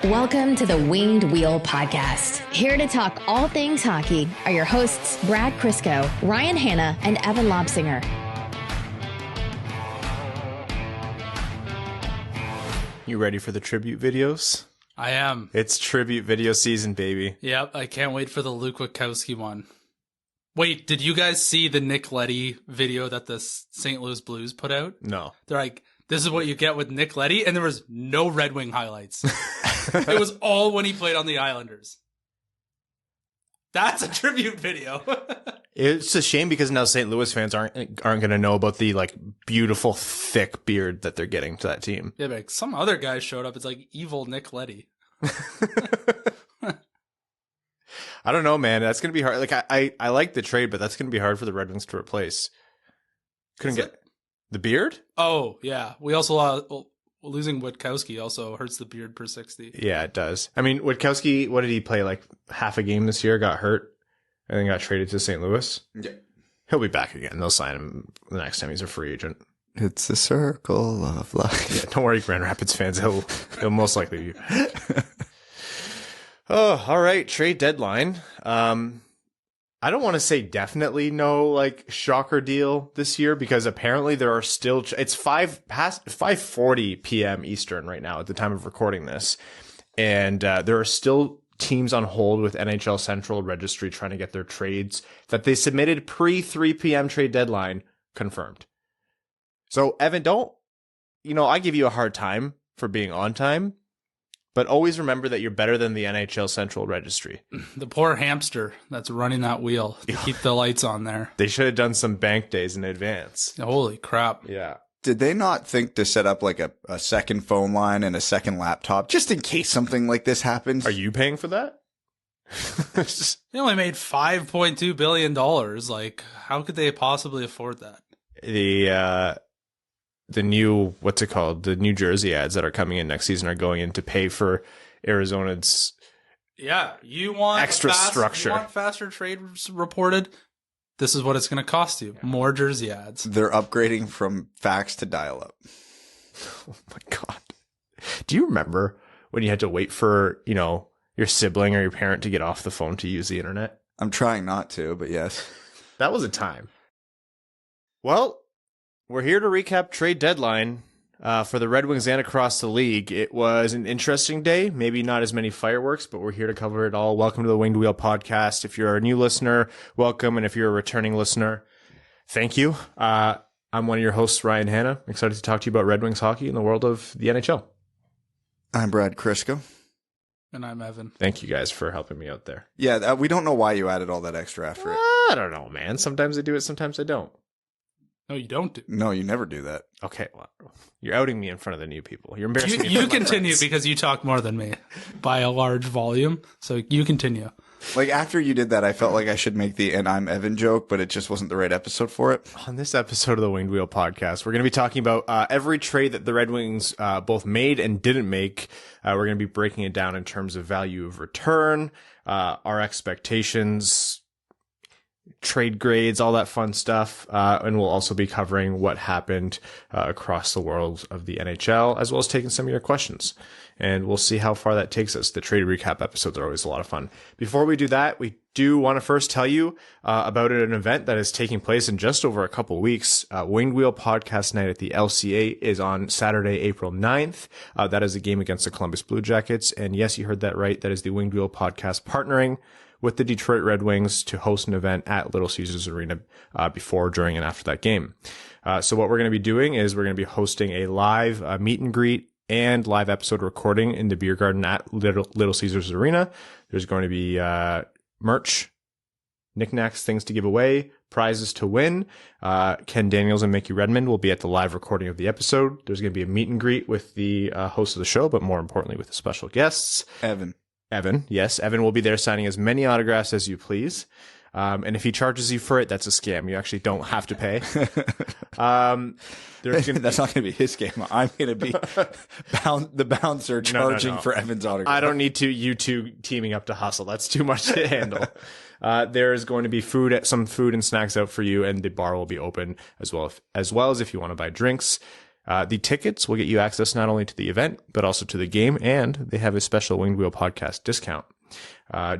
Welcome to the Winged Wheel Podcast. Here to talk all things hockey are your hosts, Brad Crisco, Ryan Hanna, and Evan Lobsinger. You ready for the tribute videos? I am. It's tribute video season, baby. Yep, I can't wait for the Luke Witkowski one. Wait, did you guys see the Nick Leddy video that the St. Louis Blues put out? No. They're like, this is what you get with Nick Leddy, and there was no Red Wing highlights. It was all when he played on the Islanders. That's a tribute video. It's a shame because now St. Louis fans aren't going to know about the beautiful thick beard that they're getting to that team. Yeah, but some other guy showed up. It's like evil Nick Leddy. I don't know, man. That's going to be hard. I like the trade, but that's going to be hard for the Red Wings to replace. Couldn't get the beard? Oh, yeah. We also losing Witkowski also hurts the beard per 60. Yeah, it does. I mean, Witkowski, what did he play? Half a game this year, got hurt, and then got traded to St. Louis? Yeah. He'll be back again. They'll sign him the next time he's a free agent. It's a circle of life. Yeah, don't worry, Grand Rapids fans. He'll most likely be. Oh, all right. Trade deadline. I don't want to say definitely no shocker deal this year because apparently there are still it's 5:40 p.m. Eastern right now at the time of recording this, and there are still teams on hold with NHL Central Registry trying to get their trades that they submitted pre 3 p.m. trade deadline confirmed. So Evan, I give you a hard time for being on time. But always remember that you're better than the NHL Central Registry. The poor hamster that's running that wheel to keep the lights on there. They should have done some bank days in advance. Holy crap. Yeah. Did they not think to set up a second phone line and a second laptop just in case something like this happens? Are you paying for that? They only made $5.2 billion. How could they possibly afford that? The new, the New Jersey ads that are coming in next season are going in to pay for Arizona's you want extra structure. You want faster trades reported? This is what it's going to cost you. More Jersey ads. They're upgrading from fax to dial-up. Oh my God. Do you remember when you had to wait for, your sibling or your parent to get off the phone to use the internet? I'm trying not to, but yes. That was a time. Well, we're here to recap trade deadline for the Red Wings and across the league. It was an interesting day, maybe not as many fireworks, but we're here to cover it all. Welcome to the Winged Wheel Podcast. If you're a new listener, welcome. And if you're a returning listener, thank you. I'm one of your hosts, Ryan Hanna. Excited to talk to you about Red Wings hockey in the world of the NHL. I'm Brad Crisco. And I'm Evan. Thank you guys for helping me out there. Yeah, we don't know why you added all that extra after it. I don't know, man. Sometimes I do it, sometimes I don't. No, you don't. No, you never do that. Okay, well, you're outing me in front of the new people. You're embarrassing me. You continue because you talk more than me by a large volume. So you continue. After you did that, I felt like I should make the "and I'm Evan" joke, but it just wasn't the right episode for it. On this episode of the Winged Wheel Podcast, we're going to be talking about every trade that the Red Wings both made and didn't make. We're going to be breaking it down in terms of value of return, our expectations, trade grades, all that fun stuff. And we'll also be covering what happened across the world of the NHL, as well as taking some of your questions. And we'll see how far that takes us. The trade recap episodes are always a lot of fun. Before we do that, we do want to first tell you about an event that is taking place in just over a couple weeks. Winged Wheel Podcast Night at the LCA is on Saturday, April 9th. That is a game against the Columbus Blue Jackets. And yes, you heard that right. That is the Winged Wheel Podcast partnering with the Detroit Red Wings to host an event at Little Caesars Arena before, during, and after that game. So what we're going to be doing is we're going to be hosting a live meet and greet and live episode recording in the beer garden at Little Caesars Arena. There's going to be merch, knickknacks, things to give away, prizes to win. Ken Daniels and Mickey Redmond will be at the live recording of the episode. There's going to be a meet and greet with the host of the show, but more importantly with the special guests. Evan, yes. Evan will be there signing as many autographs as you please. And if he charges you for it, that's a scam. You actually don't have to pay. That's not going to be his scam. I'm going to be the bouncer charging for Evan's autograph. I don't need you two teaming up to hustle. That's too much to handle. There's going to be some food and snacks out for you, and the bar will be open as well as if you want to buy drinks. The tickets will get you access not only to the event, but also to the game, and they have a special Winged Wheel podcast discount.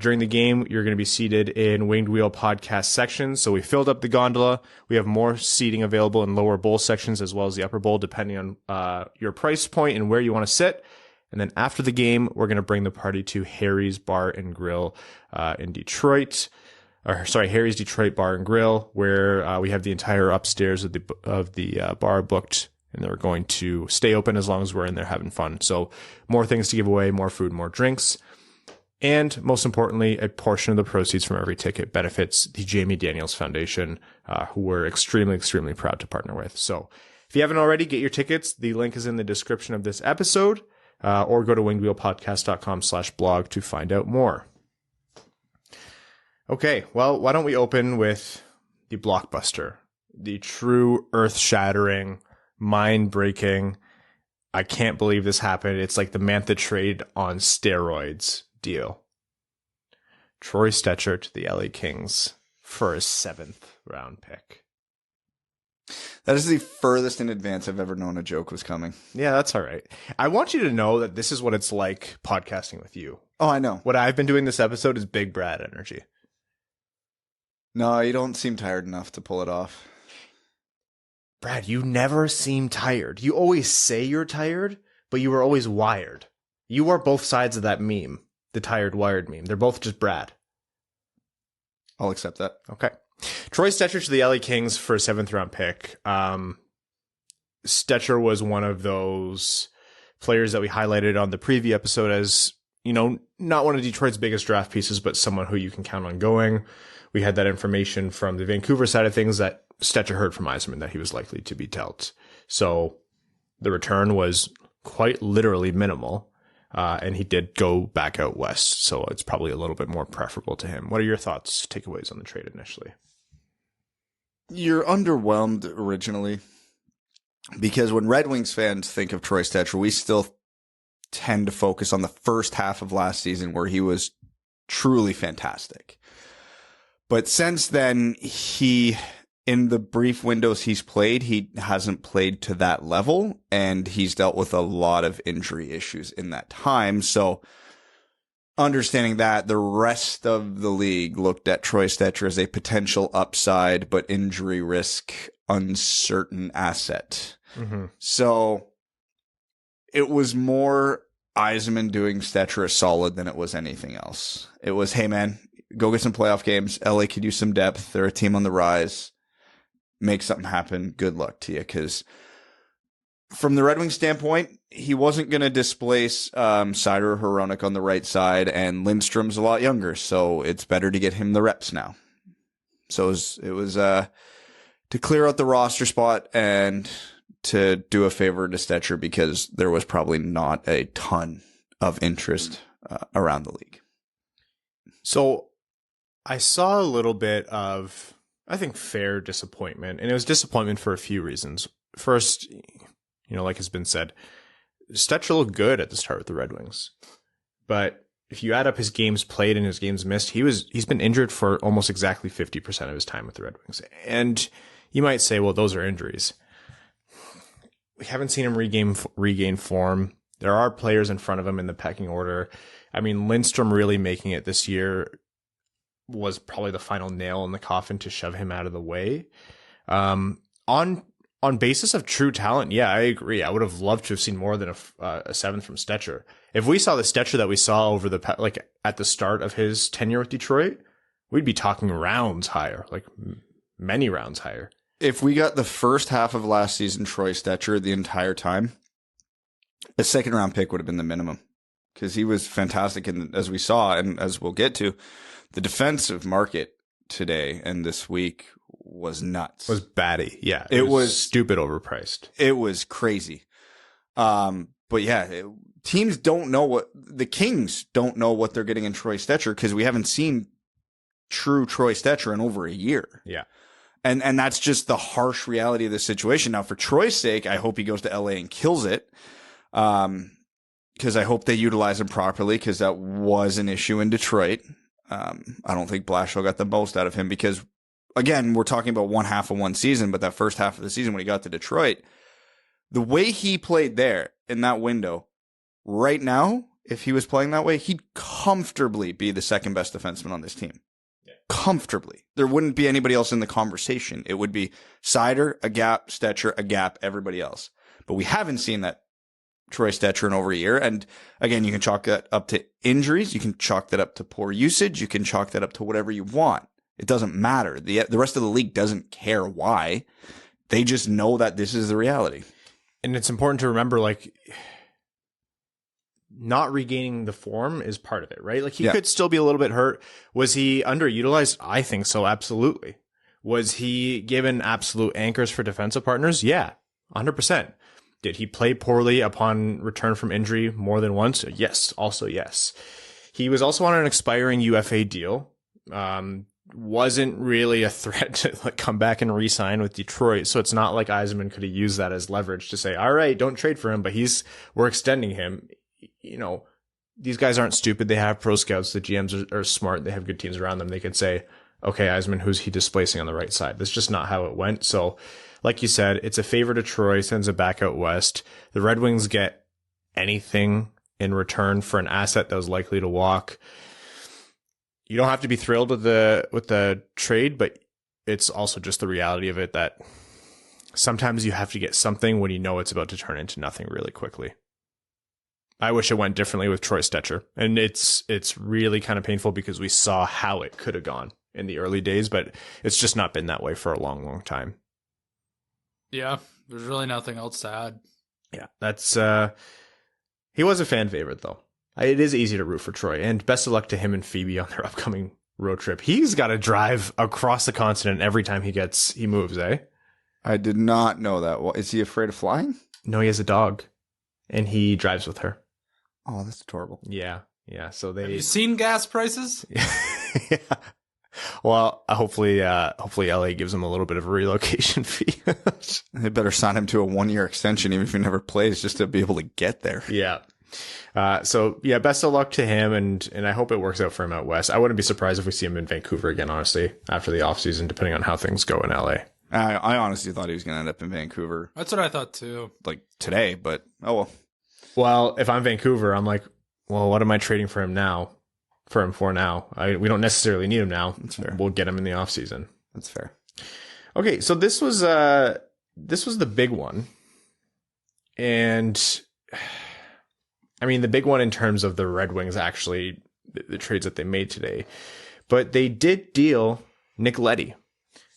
During the game, you're going to be seated in Winged Wheel podcast sections. So we filled up the gondola. We have more seating available in lower bowl sections as well as the upper bowl, depending on your price point and where you want to sit. And then after the game, we're going to bring the party to Harry's Bar and Grill in Detroit. Harry's Detroit Bar and Grill, where we have the entire upstairs of the bar booked, and they're going to stay open as long as we're in there having fun. So more things to give away, more food, more drinks. And most importantly, a portion of the proceeds from every ticket benefits the Jamie Daniels Foundation, who we're extremely, extremely proud to partner with. So if you haven't already, get your tickets. The link is in the description of this episode, or go to wingedwheelpodcast.com/blog to find out more. Okay, well, why don't we open with the blockbuster, the true earth-shattering, mind-breaking, I can't believe this happened. It's like the Mantha trade on steroids deal. Troy Stecher to the LA Kings for a 7th round pick. That is the furthest in advance I've ever known a joke was coming. Yeah, that's all right. I want you to know that this is what it's like podcasting with you. Oh, I know. What I've been doing this episode is Big Brad energy. No, you don't seem tired enough to pull it off. Brad, you never seem tired. You always say you're tired, but you were always wired. You are both sides of that meme. The tired wired meme. They're both just Brad. I'll accept that. Okay. Troy Stecher to the LA Kings for a 7th round pick. Stecher was one of those players that we highlighted on the preview episode as, not one of Detroit's biggest draft pieces, but someone who you can count on going. We had that information from the Vancouver side of things that Stecher heard from Yzerman that he was likely to be dealt. So the return was quite literally minimal. And he did go back out west, so it's probably a little bit more preferable to him. What are your thoughts, takeaways on the trade initially? You're underwhelmed originally because when Red Wings fans think of Troy Stecher, we still tend to focus on the first half of last season where he was truly fantastic. But since then, in the brief windows he's played, he hasn't played to that level, and he's dealt with a lot of injury issues in that time. So understanding that, the rest of the league looked at Troy Stecher as a potential upside, but injury risk, uncertain asset. Mm-hmm. So it was more Yzerman doing Stecher a solid than it was anything else. It was, hey man, go get some playoff games. LA could use some depth. They're a team on the rise. Make something happen. Good luck to you. Because from the Red Wings standpoint, he wasn't going to displace Seider or Hronek on the right side, and Lindstrom's a lot younger, so it's better to get him the reps now. So it was to clear out the roster spot and to do a favor to Stecher because there was probably not a ton of interest around the league. So I saw a little bit of, I think, fair disappointment, and it was disappointment for a few reasons. First, like has been said, Stecher looked good at the start with the Red Wings, but if you add up his games played and his games missed, he's been injured for almost exactly 50% of his time with the Red Wings. And you might say, well, those are injuries. We haven't seen him regain form. There are players in front of him in the pecking order. I mean, Lindstrom really making it this year was probably the final nail in the coffin to shove him out of the way. On basis of true talent, yeah, I agree. I would have loved to have seen more than a 7th from Stecher. If we saw the Stecher that we saw over at the start of his tenure with Detroit, we'd be talking rounds higher, like many rounds higher. If we got the first half of last season Troy Stecher the entire time, a 2nd round pick would have been the minimum because he was fantastic. And as we saw, and as we'll get to, the defensive market today and this week was nuts. Was batty. Yeah. It was stupid overpriced. It was crazy. But yeah, teams don't know the Kings don't know what they're getting in Troy Stecher because we haven't seen true Troy Stecher in over a year. Yeah. And that's just the harsh reality of the situation. Now, for Troy's sake, I hope he goes to LA and kills it. Because I hope they utilize him properly because that was an issue in Detroit. I don't think Blashill got the most out of him because, again, we're talking about one half of one season, but that first half of the season when he got to Detroit, the way he played there in that window, right now, if he was playing that way, he'd comfortably be the second best defenseman on this team. Yeah. Comfortably. There wouldn't be anybody else in the conversation. It would be Seider, a gap, Stecher, a gap, everybody else. But we haven't seen that Troy Stecher in over a year. And again, you can chalk that up to injuries. You can chalk that up to poor usage. You can chalk that up to whatever you want. It doesn't matter. The rest of the league doesn't care why. They just know that this is the reality. And it's important to remember, like, not regaining the form is part of it, right? Like, he could still be a little bit hurt. Was he underutilized? I think so, absolutely. Was he given absolute anchors for defensive partners? Yeah, 100%. Did he play poorly upon return from injury more than once? Yes, also yes. He was also on an expiring UFA deal. Wasn't really a threat to like come back and re-sign with Detroit. So it's not like Yzerman could have used that as leverage to say, all right, don't trade for him, but we're extending him. You know, these guys aren't stupid. They have pro scouts. The GMs are smart. They have good teams around them. They could say, okay, Yzerman, who's he displacing on the right side? That's just not how it went. So like you said, it's a favor to Troy, sends it back out west. The Red Wings get anything in return for an asset that was likely to walk. You don't have to be thrilled with the trade, but it's also just the reality of it that sometimes you have to get something when you know it's about to turn into nothing really quickly. I wish it went differently with Troy Stecher, and it's really kind of painful because we saw how it could have gone in the early days, but it's just not been that way for a long, long time. Yeah, there's really nothing else to add. Yeah, that's he was a fan favorite though. It is easy to root for Troy, and best of luck to him and Phoebe on their upcoming road trip. He's got to drive across the continent every time he moves, eh? I did not know that. Well, is he afraid of flying? No, he has a dog, and he drives with her. Oh, that's adorable. Yeah. So Have you seen gas prices? Yeah. Well, hopefully LA gives him a little bit of a relocation fee. They better sign him to a 1-year extension, even if he never plays, just to be able to get there. Yeah. So yeah, best of luck to him, and I hope it works out for him out west. I wouldn't be surprised if we see him in Vancouver again, honestly, after the offseason, depending on how things go in LA. I honestly thought he was going to end up in Vancouver. That's what I thought too. Like today, but oh well. Well, if I'm Vancouver, I'm like, well, what am I trading for him now? We don't necessarily need him now. That's fair. We'll get him in the offseason. That's fair. Okay, so this was the big one. And I mean, the big one in terms of the Red Wings, actually, the trades that they made today. But they did deal Nick Leddy.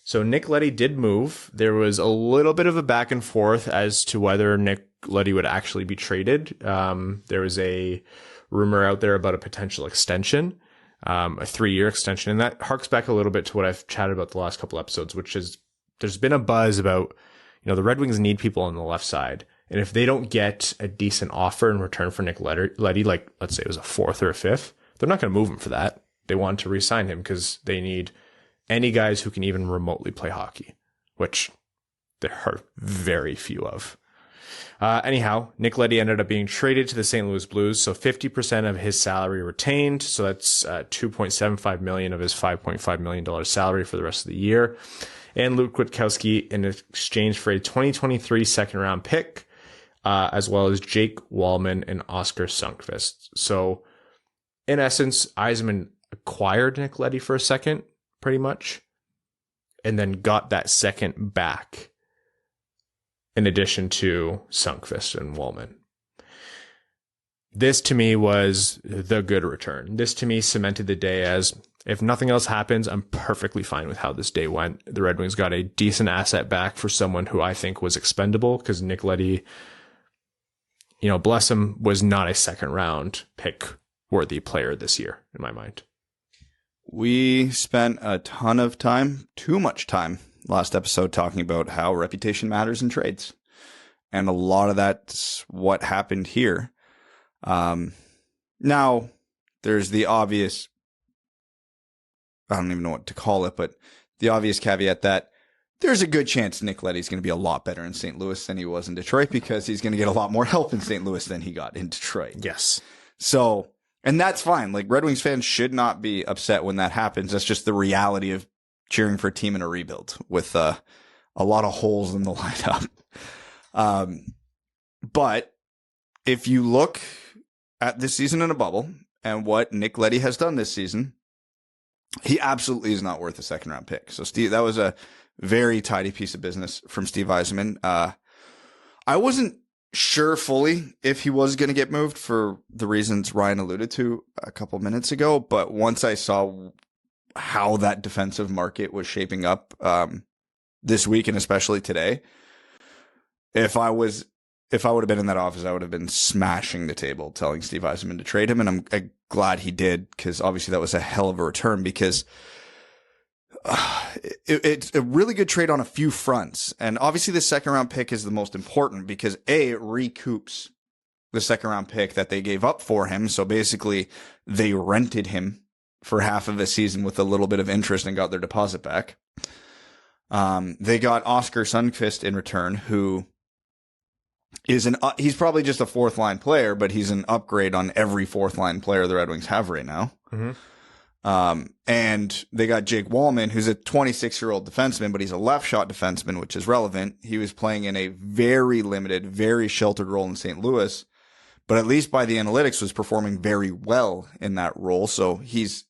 So Nick Leddy did move. There was a little bit of a back and forth as to whether Nick Leddy would actually be traded. There was a rumor out there about a potential extension, a 3-year extension. And that harks back a little bit to what I've chatted about the last couple episodes, which is there's been a buzz about, the Red Wings need people on the left side. And if they don't get a decent offer in return for Nick Leddy, like let's say it was a 4th or a 5th, they're not going to move him for that. They want to re-sign him because they need any guys who can even remotely play hockey, which there are very few of. Anyhow, Nick Leddy ended up being traded to the St. Louis Blues, so 50% of his salary retained. So that's $2.75 million of his $5.5 million salary for the rest of the year. And Luke Witkowski in exchange for a 2023 second-round pick, as well as Jake Walman and Oscar Sundqvist. So, in essence, Yzerman acquired Nick Leddy for a second, pretty much, and then got that second back in addition to Sundqvist and Walman. This, to me, was the good return. This, to me, cemented the day as, if nothing else happens, I'm perfectly fine with how this day went. The Red Wings got a decent asset back for someone who I think was expendable, because Nick Leddy, bless him, was not a second-round pick-worthy player this year, in my mind. We spent a ton of time, too much time, last episode talking about how reputation matters in trades. And a lot of that's what happened here. Now, there's the obvious, I don't even know what to call it, but the obvious caveat that there's a good chance Nick Leddy's going to be a lot better in St. Louis than he was in Detroit, because he's going to get a lot more help in St. Louis than he got in Detroit. Yes. So, and that's fine. Like, Red Wings fans should not be upset when that happens. That's just the reality of cheering for a team in a rebuild with a lot of holes in the lineup. But if you look at this season in a bubble and what Nick Leddy has done this season, he absolutely is not worth a second round pick. So Steve, that was a very tidy piece of business from Steve Yzerman. I wasn't sure fully if he was going to get moved for the reasons Ryan alluded to a couple minutes ago. But once I saw how that defensive market was shaping up this week and especially today, if I would have been in that office, I would have been smashing the table telling Steve Yzerman to trade him. And I'm glad he did, because obviously that was a hell of a return, because it's a really good trade on a few fronts. And obviously the second round pick is the most important, because it recoups the second round pick that they gave up for him. So basically they rented him for half of a season with a little bit of interest and got their deposit back. They got Oscar Sundqvist in return, who is he's probably just a fourth line player, but he's an upgrade on every fourth line player the Red Wings have right now. Mm-hmm. And they got Jake Walman, who's a 26-year-old defenseman, but he's a left shot defenseman, which is relevant. He was playing in a very limited, very sheltered role in St. Louis, but at least by the analytics was performing very well in that role. So he's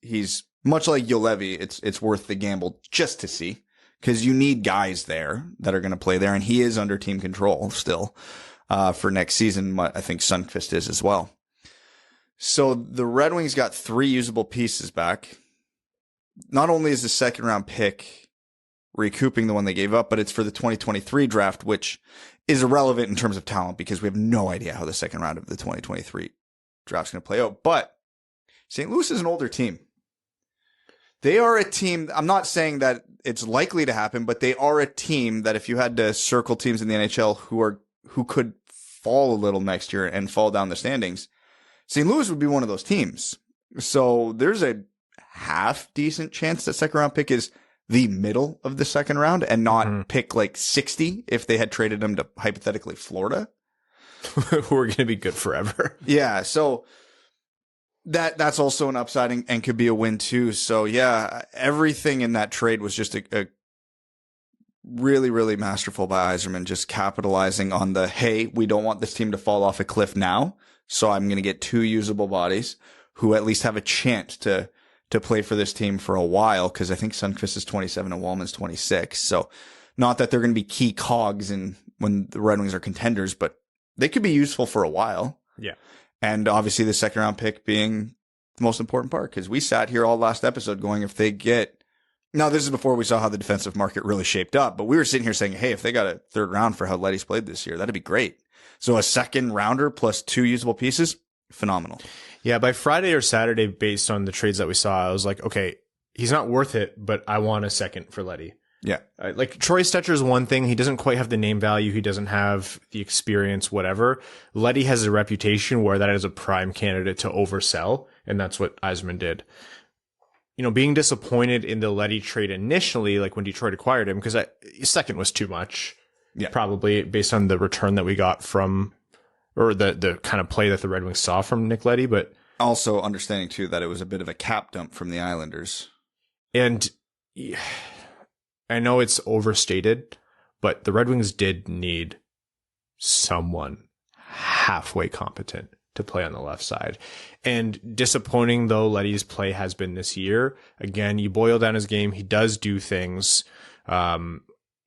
much like Juolevi. It's worth the gamble just to see, because you need guys there that are going to play there. And he is under team control still, for next season. I think Sundqvist is as well. So the Red Wings got 3 usable pieces back. Not only is the second round pick recouping the one they gave up, but it's for the 2023 draft, which is irrelevant in terms of talent, because we have no idea how the second round of the 2023 draft is going to play out. But St. Louis is an older team. They are a team. I'm not saying that it's likely to happen, but they are a team that if you had to circle teams in the NHL who could fall a little next year and fall down the standings, St. Louis would be one of those teams. So there's a half decent chance that second round pick is the middle of the second round and not pick like 60 if they had traded them to hypothetically Florida. Who are going to be good forever. Yeah. So that's also an upside and could be a win too. So yeah, everything in that trade was just a really, really masterful by Yzerman, just capitalizing on the, hey, we don't want this team to fall off a cliff now. So I'm going to get 2 usable bodies who at least have a chance to play for this team for a while. Cause I think Sundqvist is 27 and Walman's 26. So not that they're going to be key cogs when the Red Wings are contenders, but they could be useful for a while. Yeah. And obviously the second round pick being the most important part, because we sat here all last episode going, if they get, now this is before we saw how the defensive market really shaped up, but we were sitting here saying, hey, if they got a third round for how Leddy's played this year, that'd be great. So a second rounder plus 2 usable pieces, phenomenal. Yeah, by Friday or Saturday, based on the trades that we saw, I was like, okay, he's not worth it, but I want a second for Leddy. Yeah. Like Troy Stecher is one thing. He doesn't quite have the name value. He doesn't have the experience, whatever. Leddy has a reputation where that is a prime candidate to oversell. And that's what Yzerman did. You know, being disappointed in the Leddy trade initially, like when Detroit acquired him, because second was too much. Yeah. Probably based on the return that we got from, or the kind of play that the Red Wings saw from Nick Leddy, but also understanding too that it was a bit of a cap dump from the Islanders. And I know it's overstated, but the Red Wings did need someone halfway competent to play on the left side. And disappointing though Leddy's play has been this year, again, you boil down his game, he does do things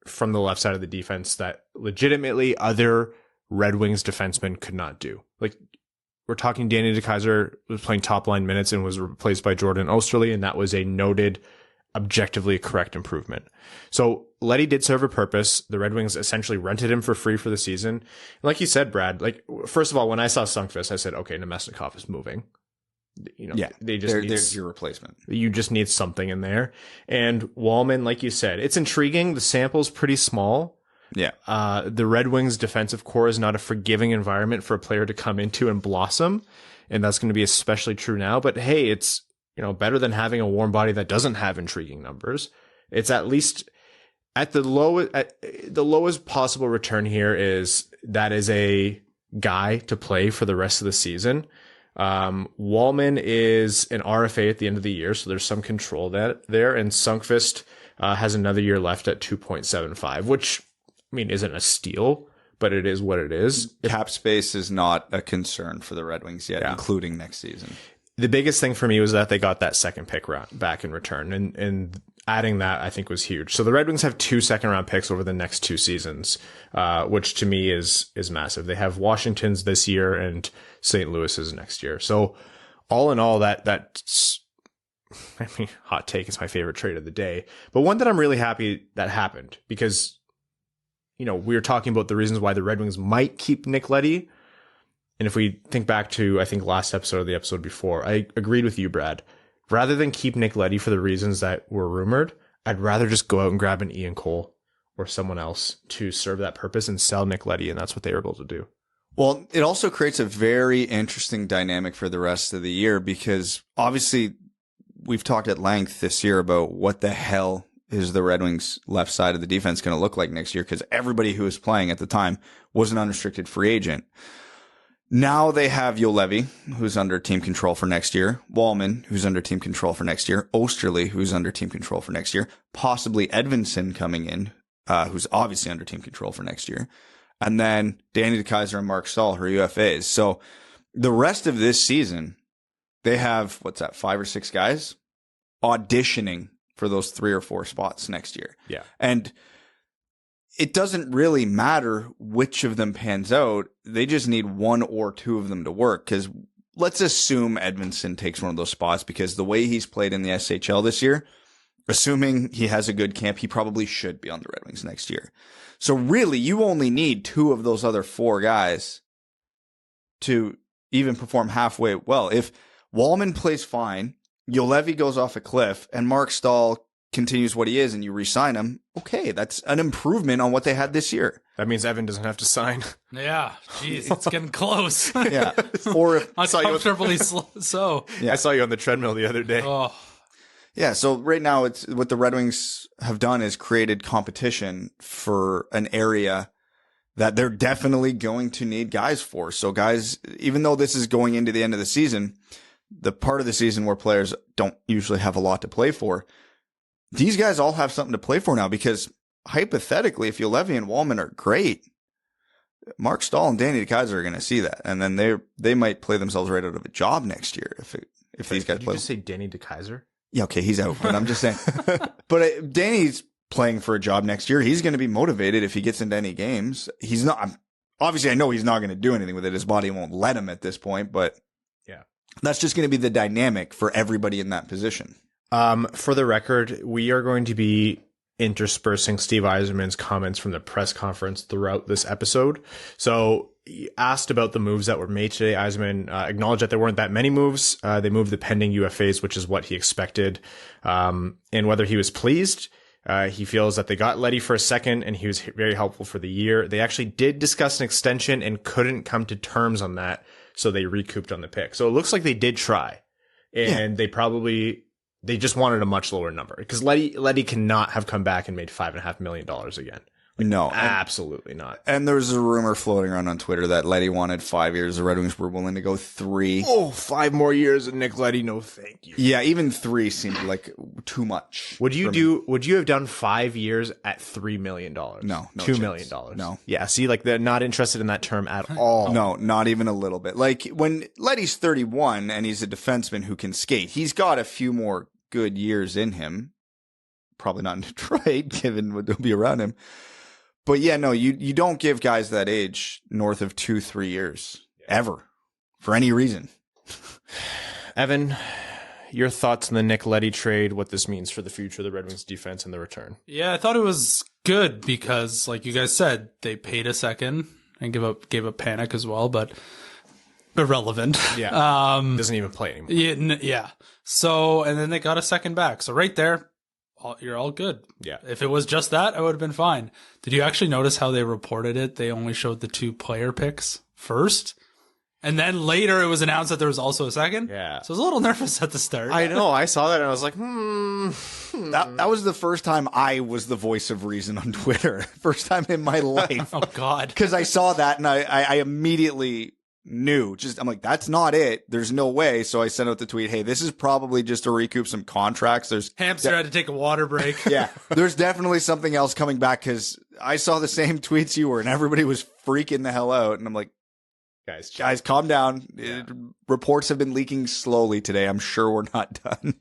from the left side of the defense that legitimately other Red Wings defensemen could not do. Like, we're talking Danny DeKeyser was playing top line minutes and was replaced by Jordan Osterley, and that was a noted, objectively correct improvement. So Leddy did serve a purpose. The Red Wings essentially rented him for free for the season. And like you said, Brad, like, first of all, when I saw Sundqvist, I said, okay, Namestnikov is moving. You know, yeah, there's your replacement. You just need something in there. And Walman, like you said, it's intriguing. The sample's pretty small. Yeah. The Red Wings defensive core is not a forgiving environment for a player to come into and blossom. And that's going to be especially true now. But hey, it's, you know, better than having a warm body that doesn't have intriguing numbers. It's at least at the lowest possible return here is that is a guy to play for the rest of the season. Walman is an RFA at the end of the year, so there's some control there. And Sundqvist has another year left at 2.75, which, I mean, isn't a steal, but it is what it is. Cap space is not a concern for the Red Wings yet, including next season. The biggest thing for me was that they got that second pick back in return, and adding that I think was huge. So the Red Wings have 2 second-round picks over the next 2 seasons, which to me is massive. They have Washington's this year and St. Louis's next year. So all in all, that's, I mean, hot take is my favorite trade of the day, but one that I'm really happy that happened because, we were talking about the reasons why the Red Wings might keep Nick Leddy. And if we think back to, I think, last episode or the episode before, I agreed with you, Brad. Rather than keep Nick Leddy for the reasons that were rumored, I'd rather just go out and grab an Ian Cole or someone else to serve that purpose and sell Nick Leddy, and that's what they were able to do. Well, it also creates a very interesting dynamic for the rest of the year because obviously we've talked at length this year about what the hell is the Red Wings left side of the defense going to look like next year because everybody who was playing at the time was an unrestricted free agent. Now they have Juolevi, who's under team control for next year, Walman, who's under team control for next year, Osterley, who's under team control for next year, possibly Edvinsson coming in, who's obviously under team control for next year, and then Danny DeKeyser and Mark Stahl, who are UFAs. So the rest of this season, they have, 5 or 6 guys auditioning for those 3 or 4 spots next year. Yeah. And it doesn't really matter which of them pans out. They just need 1 or 2 of them to work. Because let's assume Edvinsson takes one of those spots because the way he's played in the SHL this year, assuming he has a good camp, he probably should be on the Red Wings next year. So really, you only need 2 of those other 4 guys to even perform halfway well. If Walman plays fine, Juolevi goes off a cliff, and Mark Stahl continues what he is and you re-sign him, okay, that's an improvement on what they had this year. That means Evan doesn't have to sign. Yeah, jeez, it's getting close. Yeah. Or if uncomfortably so. Yeah. I saw you on the treadmill the other day. Oh. Yeah, so right now it's what the Red Wings have done is created competition for an area that they're definitely going to need guys for. So guys, even though this is going into the end of the season, the part of the season where players don't usually have a lot to play for, these guys all have something to play for now because hypothetically, if Juolevi and Walman are great, Mark Stahl and Danny DeKeyser are going to see that, and then they might play themselves right out of a job next year if these guys play. Did you just say Danny DeKeyser? Yeah, okay, he's out, but I'm just saying. But Danny's playing for a job next year. He's going to be motivated if he gets into any games. He's not. Obviously, I know he's not going to do anything with it. His body won't let him at this point, but yeah, that's just going to be the dynamic for everybody in that position. For the record, we are going to be interspersing Steve Yzerman's comments from the press conference throughout this episode. So asked about the moves that were made today, Yzerman acknowledged that there weren't that many moves. They moved the pending UFAs, which is what he expected. And whether he was pleased, he feels that they got Leddy for a second and he was very helpful for the year. They actually did discuss an extension and couldn't come to terms on that. So they recouped on the pick. So it looks like they did try, and they just wanted a much lower number because Leddy cannot have come back and made $5.5 million again. No, absolutely not. And there's a rumor floating around on Twitter that Leddy wanted 5 years. The Red Wings were willing to go 3. Oh, 5 more years of Nick Leddy? No, thank you. Yeah, even 3 seemed like too much. Would you have done 5 years at $3 million? No, $2 million. No. Yeah, see, like they're not interested in that term at all. No, not even a little bit. Like when Leddy's 31 and he's a defenseman who can skate, he's got a few more good years in him. Probably not in Detroit, given what will be around him. But yeah, no, you don't give guys that age north of 2-3 years ever for any reason. Evan, your thoughts on the Nick Leddy trade, what this means for the future of the Red Wings defense and the return? Yeah, I thought it was good because, like you guys said, they paid a second and gave up Panic as well, but irrelevant. Yeah, doesn't even play anymore. Yeah. So, and then they got a second back. So right there, you're all good. Yeah. If it was just that, I would have been fine. Did you actually notice how they reported it? They only showed the 2 player picks first. And then later it was announced that there was also a second. Yeah. So I was a little nervous at the start. I know. I saw that and I was like, That was the first time I was the voice of reason on Twitter. First time in my life. Oh, God. Because I saw that and I immediately new. I'm like, that's not it. There's no way. So I sent out the tweet, hey, this is probably just to recoup some contracts. Hamster had to take a water break. Yeah, there's definitely something else coming back, because I saw the same tweets you were, and everybody was freaking the hell out. And I'm like, guys, calm down. Yeah. Reports have been leaking slowly today. I'm sure we're not done.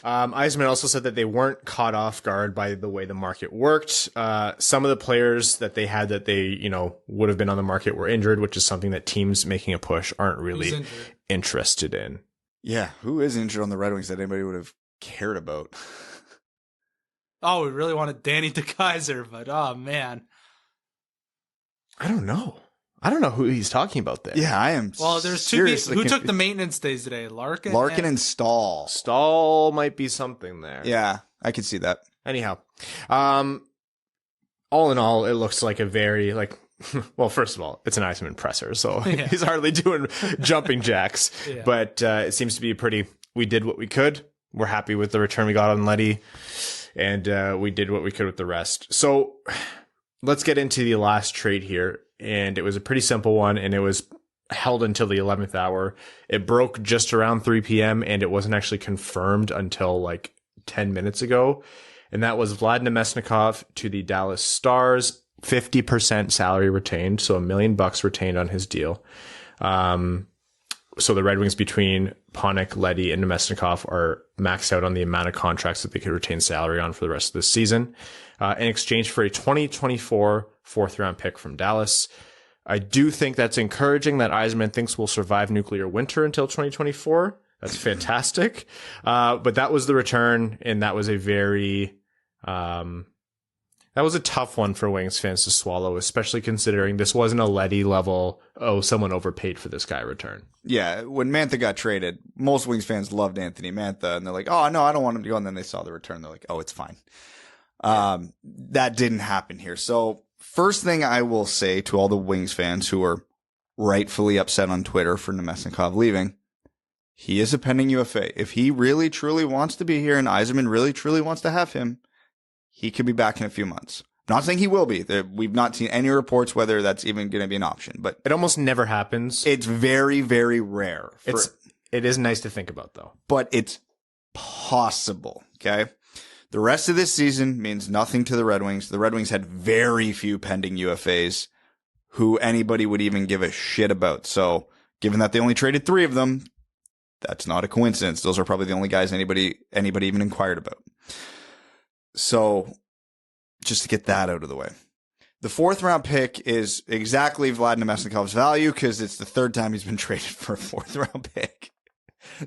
Yzerman also said that they weren't caught off guard by the way the market worked. Some of the players that they had that they, would have been on the market were injured, which is something that teams making a push aren't really interested in. Yeah. Who is injured on the Red Wings that anybody would have cared about? Oh, we really wanted Danny DeKeyser, but oh man. I don't know who he's talking about there. Yeah, I am. Well, there's two people. Who took the maintenance days today? Larkin and Stahl. Stahl might be something there. Yeah, I can see that. Anyhow, all in all, it looks like a very well, first of all, it's an Yzerman presser, so he's hardly doing jumping jacks. Yeah. But it seems to be we did what we could. We're happy with the return we got on Leddy, and we did what we could with the rest. So let's get into the last trade here. And it was a pretty simple one, and it was held until the 11th hour. It broke just around 3 p.m., and it wasn't actually confirmed until 10 minutes ago. And that was Vlad Namestnikov to the Dallas Stars, 50% salary retained, so $1 million retained on his deal. So the Red Wings between Hronek, Leddy, and Namestnikov are maxed out on the amount of contracts that they could retain salary on for the rest of the season, in exchange for a 2024 fourth-round pick from Dallas. I do think that's encouraging that Yzerman thinks we'll survive nuclear winter until 2024. That's fantastic. But that was the return, and that was a very that was a tough one for Wings fans to swallow, especially considering this wasn't a Leddy level, someone overpaid for this guy return. Yeah, when Mantha got traded, most Wings fans loved Anthony Mantha, and they're like, oh, no, I don't want him to go. And then they saw the return. They're like, oh, it's fine. That didn't happen here. So first thing I will say to all the Wings fans who are rightfully upset on Twitter for Namestnikov leaving, he is a pending UFA. If he really, truly wants to be here and Yzerman really, truly wants to have him, he could be back in a few months. I'm not saying he will be. We've not seen any reports whether that's even going to be an option, but it almost never happens. It's very, very rare. It is nice to think about, though. But it's possible, okay? The rest of this season means nothing to the Red Wings. The Red Wings had very few pending UFAs who anybody would even give a shit about. So given that they only traded 3 of them, that's not a coincidence. Those are probably the only guys anybody even inquired about. So just to get that out of the way. The 4th round pick is exactly Vlad Namestnikov's value because it's the 3rd time he's been traded for a 4th round pick.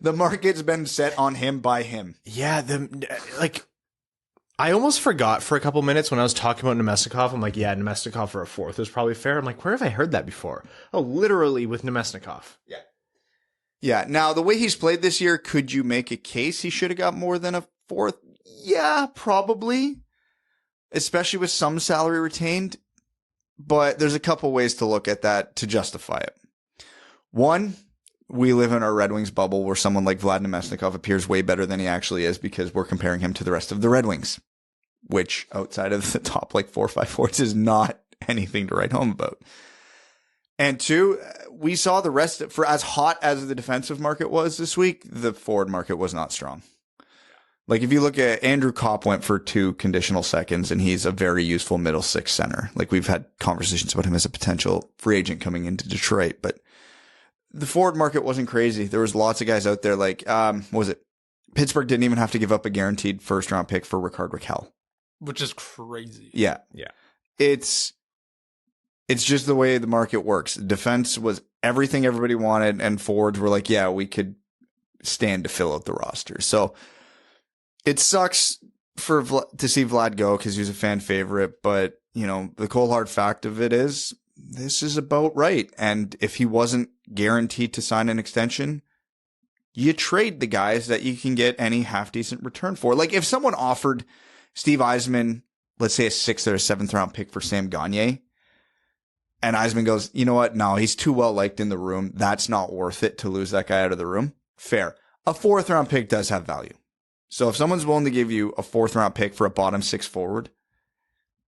The market's been set on him by him. Yeah, I almost forgot for a couple minutes when I was talking about Namestnikov. I'm like, yeah, Namestnikov for a 4th is probably fair. I'm like, where have I heard that before? Oh, literally with Namestnikov. Yeah. Yeah. Now, the way he's played this year, could you make a case he should have got more than a 4th? Yeah, probably. Especially with some salary retained. But there's a couple ways to look at that to justify it. One, we live in our Red Wings bubble where someone like Vlad Namestnikov appears way better than he actually is because we're comparing him to the rest of the Red Wings, which outside of the top 4 or 5 forwards is not anything to write home about. And 2, we saw the rest for as hot as the defensive market was this week, the forward market was not strong. If you look at Andrew Kopp went for 2 conditional seconds and he's a very useful middle 6 center. We've had conversations about him as a potential free agent coming into Detroit, but the forward market wasn't crazy. There was lots of guys out there what was it? Pittsburgh didn't even have to give up a guaranteed 1st round pick for Rickard Rakell. Which is crazy. Yeah. Yeah. It's just the way the market works. Defense was everything everybody wanted, and forwards were like, yeah, we could stand to fill out the roster. So it sucks to see Vlad go because he was a fan favorite, but the cold hard fact of it is this is about right. And if he wasn't guaranteed to sign an extension, you trade the guys that you can get any half decent return for. If someone offered Steve Yzerman, let's say a 6th or a 7th round pick for Sam Gagner, and Yzerman goes, you know what? No, he's too well liked in the room. That's not worth it to lose that guy out of the room. Fair. A 4th round pick does have value. So if someone's willing to give you a 4th round pick for a bottom 6 forward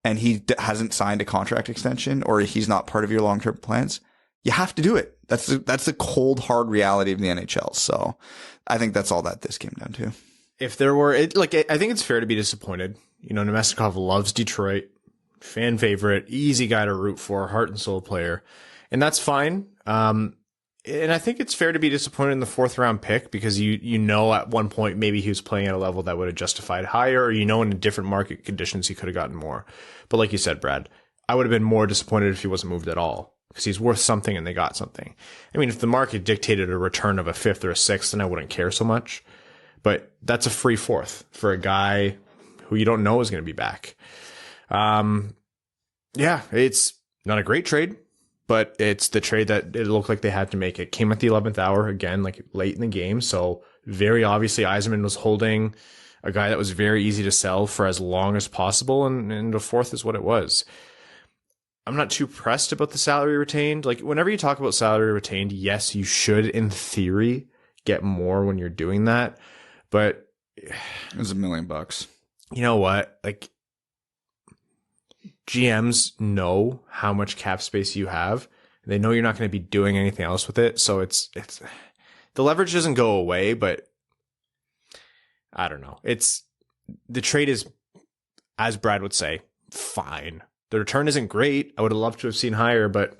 and he hasn't signed a contract extension or he's not part of your long-term plans, you have to do it. That's the cold, hard reality of the NHL. So I think that's all that this came down to. If there were, I think it's fair to be disappointed. You know, Namestnikov loves Detroit, fan favorite, easy guy to root for, heart and soul player, and that's fine. And I think it's fair to be disappointed in the 4th round pick because you know at one point maybe he was playing at a level that would have justified higher, or in different market conditions he could have gotten more. But like you said, Brad, I would have been more disappointed if he wasn't moved at all because he's worth something and they got something. I mean, if the market dictated a return of a 5th or a 6th, then I wouldn't care so much. But that's a free 4th for a guy who you don't know is going to be back. Yeah, it's not a great trade. But it's the trade that it looked like they had to make. It came at the 11th hour, again, like late in the game. So very obviously Yzerman was holding a guy that was very easy to sell for as long as possible. And the 4th is what it was. I'm not too pressed about the salary retained. Like whenever you talk about salary retained, yes, you should in theory get more when you're doing that. But it was $1 million. You know what? Like, GMs know how much cap space you have. They know you're not going to be doing anything else with it. So it's the leverage doesn't go away, but I don't know. The trade is, as Brad would say, fine. The return isn't great. I would have loved to have seen higher, but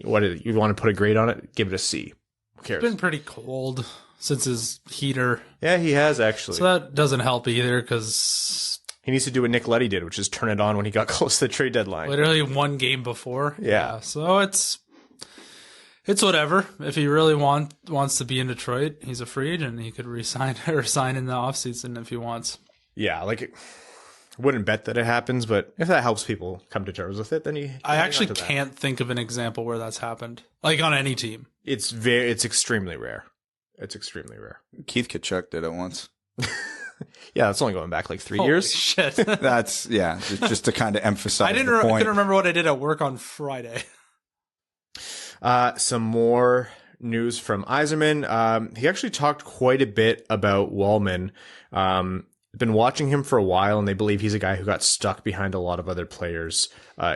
what is it? You want to put a grade on it? Give it a C. Who cares? It's been pretty cold since his heater. Yeah, he has actually. So that doesn't help either because he needs to do what Nick Leddy did, which is turn it on when he got close to the trade deadline. Literally one game before. Yeah. So it's whatever. If he really wants to be in Detroit, he's a free agent. He could resign or sign in the offseason if he wants. Yeah, I wouldn't bet that it happens, but if that helps people come to terms with it, then I actually can't think of an example where that's happened. Like on any team. It's extremely rare. It's extremely rare. Keith Tkachuk did it once. Yeah, that's only going back like 3 Holy years. Shit. That's just to kind of emphasize the point. I couldn't remember what I did at work on Friday. Some more news from Yzerman. He actually talked quite a bit about Walman. Been watching him for a while, and they believe he's a guy who got stuck behind a lot of other players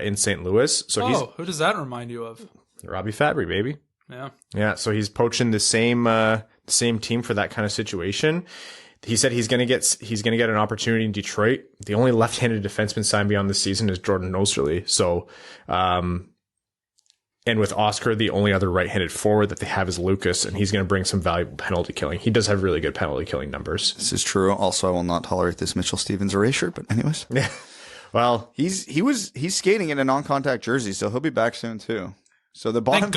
in St. Louis. So who does that remind you of? Robbie Fabry, baby. Yeah. Yeah, so he's poaching the same team for that kind of situation. He said he's going to get an opportunity in Detroit. The only left-handed defenseman signed beyond this season is Jordan Osterley. So, and with Oscar, the only other right-handed forward that they have is Lucas, and he's going to bring some valuable penalty killing. He does have really good penalty killing numbers. This is true. Also, I will not tolerate this Mitchell Stevens erasure, but anyways. Yeah. Well, he's skating in a non-contact jersey, so he'll be back soon too. So the bottom.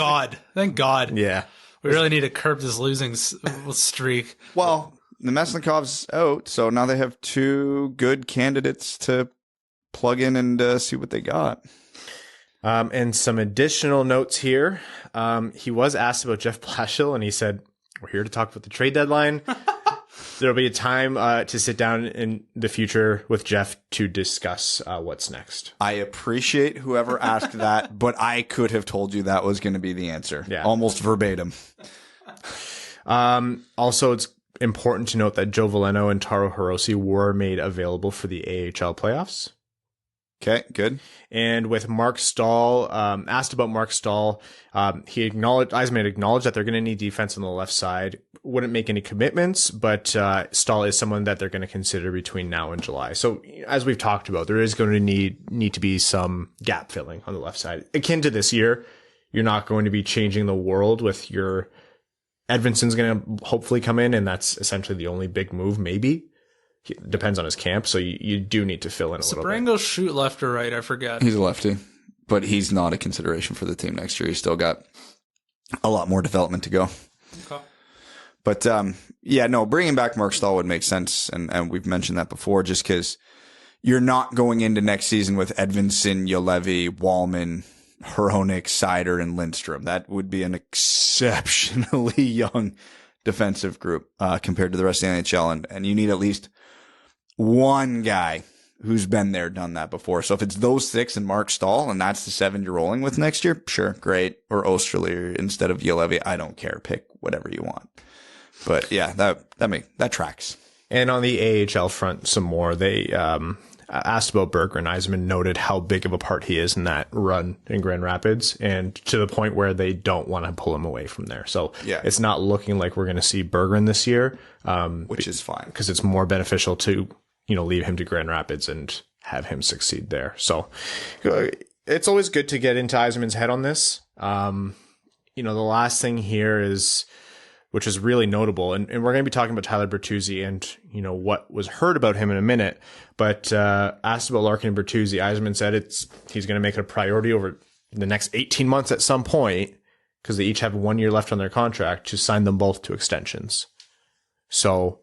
Thank God. Yeah. We really need to curb this losing streak. Well, Namestnikov's out, so now they have 2 good candidates to plug in and see what they got. And some additional notes here. He was asked about Jeff Blashill, and he said, "We're here to talk about the trade deadline. There'll be a time to sit down in the future with Jeff to discuss what's next." I appreciate whoever asked that, but I could have told you that was going to be the answer. Yeah. Almost verbatim. Also, it's important to note that Joe Veleno and Taro Hirose were made available for the AHL playoffs. Okay, good. And with Mark Stahl, asked about Mark Stahl, Yzerman acknowledged that they're going to need defense on the left side. Wouldn't make any commitments, but Stahl is someone that they're going to consider between now and July. So as we've talked about, there is going to need to be some gap filling on the left side. Akin to this year, you're not going to be changing the world with your Edvinson's going to hopefully come in, and that's essentially the only big move, maybe. Depends on his camp, so you do need to fill in a little bit. Sabrango shoot left or right? I forget. He's a lefty, but he's not a consideration for the team next year. He's still got a lot more development to go. Okay. But bringing back Mark Stahl would make sense, and we've mentioned that before, just because you're not going into next season with Edvinsson, Juolevi, Walman, Hronek, Seider, and Lindstrom. That would be an exceptionally young defensive group compared to the rest of the NHL, and you need at least one guy who's been there, done that before. So if it's those 6 and Mark Stahl, and that's the 7 you're rolling with next year, sure, great. Or Osterley instead of Juolevi, I don't care. Pick whatever you want. But yeah, that tracks. And on the AHL front, some more. They asked about Berggren, Yzerman noted how big of a part he is in that run in Grand Rapids, and to the point where they don't want to pull him away from there. So it's not looking like we're going to see Berggren this year, which is fine because it's more beneficial to, leave him to Grand Rapids and have him succeed there. So it's always good to get into Yzerman's head on this. The last thing here is, which is really notable, and we're going to be talking about Tyler Bertuzzi and, what was heard about him in a minute, but asked about Larkin and Bertuzzi, Yzerman said he's going to make it a priority over the next 18 months at some point, because they each have 1 year left on their contract, to sign them both to extensions. So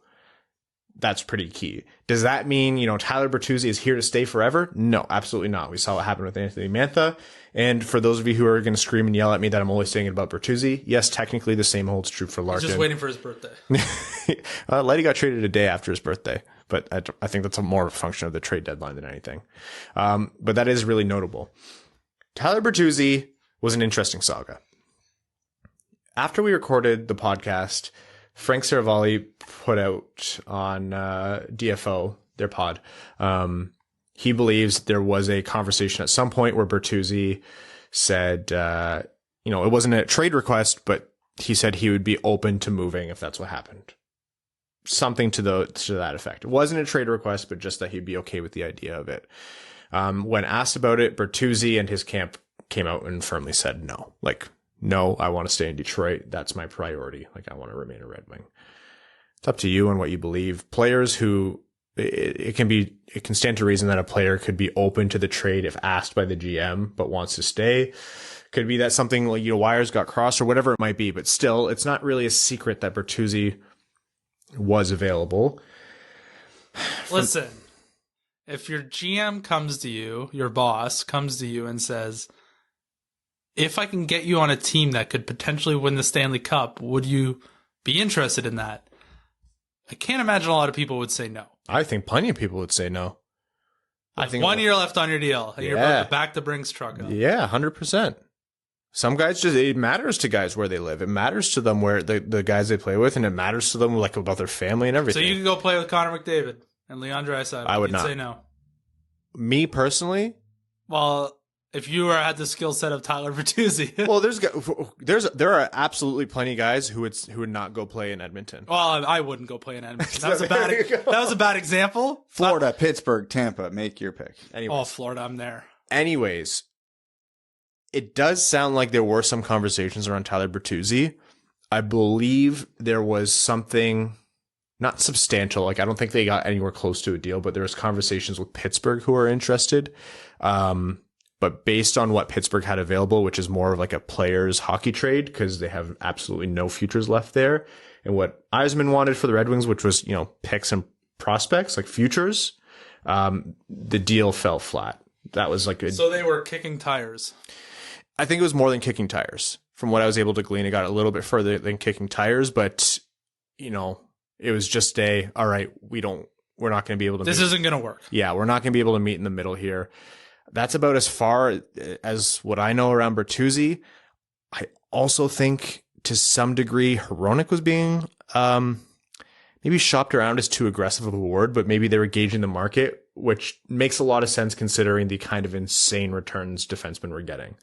that's pretty key. Does that mean, Tyler Bertuzzi is here to stay forever? No, absolutely not. We saw what happened with Anthony Mantha. And for those of you who are going to scream and yell at me that I'm only saying it about Bertuzzi, yes, technically the same holds true for Larkin. He's just waiting for his birthday. Leddy got traded a day after his birthday, but I think that's more of a function of the trade deadline than anything. But that is really notable. Tyler Bertuzzi was an interesting saga. After we recorded the podcast, Frank Saravalli put out on DFO, their pod, he believes there was a conversation at some point where Bertuzzi said, it wasn't a trade request, but he said he would be open to moving if that's what happened. Something to that effect. It wasn't a trade request, but just that he'd be okay with the idea of it. When asked about it, Bertuzzi and his camp came out and firmly said no. No, I want to stay in Detroit. That's my priority. I want to remain a Red Wing. It's up to you and what you believe. Players who it can stand to reason that a player could be open to the trade if asked by the GM, but wants to stay. Could be that something like, wires got crossed or whatever it might be, but still, it's not really a secret that Bertuzzi was available. Listen, if your GM comes to you, your boss comes to you and says, if I can get you on a team that could potentially win the Stanley Cup, would you be interested in that? I can't imagine a lot of people would say no. I think plenty of people would say no. I think 1 year left on your deal. And you're about to back the Brinks truck up. Yeah, 100%. Some guys it matters to guys where they live. It matters to them where the guys they play with, and it matters to them about their family and everything. So you could go play with Connor McDavid and Leon Draisaitl. I would not say no. Me personally? Well, if you had the skill set of Tyler Bertuzzi. Well, there are absolutely plenty of guys who would not go play in Edmonton. Well, I wouldn't go play in Edmonton. That was a bad example. Florida, Pittsburgh, Tampa, make your pick. Anyways. Oh, Florida, I'm there. Anyways, it does sound like there were some conversations around Tyler Bertuzzi. I believe there was something not substantial. I don't think they got anywhere close to a deal, but there was conversations with Pittsburgh who are interested. But based on what Pittsburgh had available, which is more of a player's hockey trade because they have absolutely no futures left there, and what Yzerman wanted for the Red Wings, which was, picks and prospects, futures, the deal fell flat. That was So they were kicking tires. I think it was more than kicking tires. From what I was able to glean, it got a little bit further than kicking tires, but, it was just all right, we're not going to be able to This isn't going to work. Yeah, we're not going to be able to meet in the middle here. That's about as far as what I know around Bertuzzi. I also think to some degree Hronek was being maybe shopped around as too aggressive of a word, but maybe they were gauging the market, which makes a lot of sense considering the kind of insane returns defensemen were getting.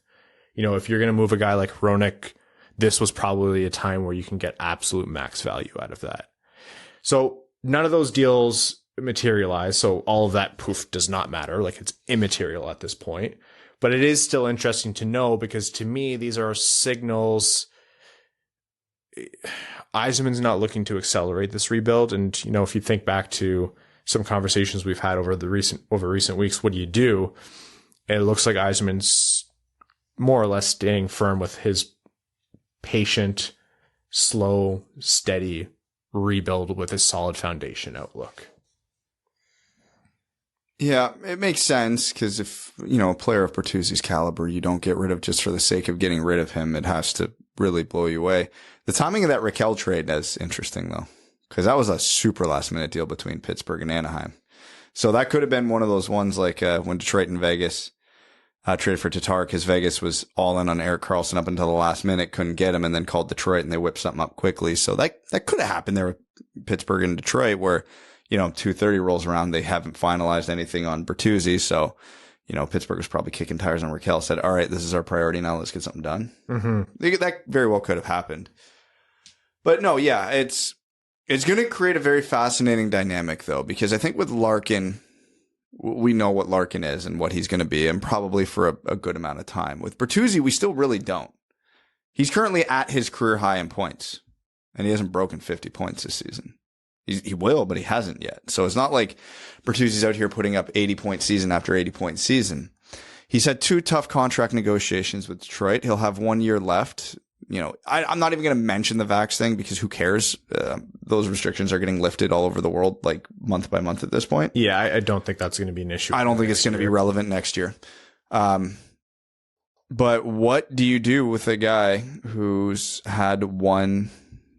If you're going to move a guy like Hronek, this was probably a time where you can get absolute max value out of that. So none of those deals materialize, so all of that poof does not matter. It's immaterial at this point, but it is still interesting to know because to me these are signals. Yzerman's not looking to accelerate this rebuild, and if you think back to some conversations we've had over recent weeks, what do you do? It looks like Yzerman's more or less staying firm with his patient, slow, steady rebuild with a solid foundation outlook. Yeah, it makes sense because if, a player of Bertuzzi's caliber, you don't get rid of just for the sake of getting rid of him. It has to really blow you away. The timing of that Raquel trade is interesting, though, because that was a super last-minute deal between Pittsburgh and Anaheim. So that could have been one of those ones when Detroit and Vegas traded for Tatar because Vegas was all in on Erik Karlsson up until the last minute, couldn't get him, and then called Detroit, and they whipped something up quickly. So that could have happened there with Pittsburgh and Detroit where 2:30 rolls around, they haven't finalized anything on Bertuzzi. So, Pittsburgh was probably kicking tires on Raquel, said, all right, this is our priority now. Let's get something done. Mm-hmm. That very well could have happened. But no, yeah, it's going to create a very fascinating dynamic, though, because I think with Larkin, we know what Larkin is and what he's going to be, and probably for a good amount of time. With Bertuzzi, we still really don't. He's currently at his career high in points, and he hasn't broken 50 points this season. He will, but he hasn't yet. So it's not like Bertuzzi's out here putting up 80-point season after 80-point season. He's had 2 tough contract negotiations with Detroit. He'll have 1 year left. I'm not even going to mention the vax thing because who cares? Those restrictions are getting lifted all over the world, like month by month at this point. Yeah, I don't think that's going to be an issue. I don't think it's going to be relevant next year. But what do you do with a guy who's had 1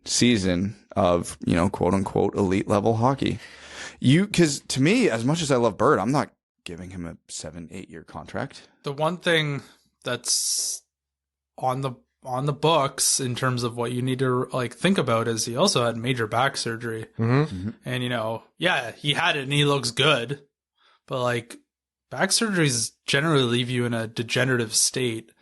season of, quote unquote, elite level hockey? Because to me, as much as I love Bird, I'm not giving him a 7-8 year contract. The one thing that's on the books in terms of what you need to think about is he also had major back surgery. Mm-hmm. And he had it and he looks good, but back surgeries generally leave you in a degenerative state.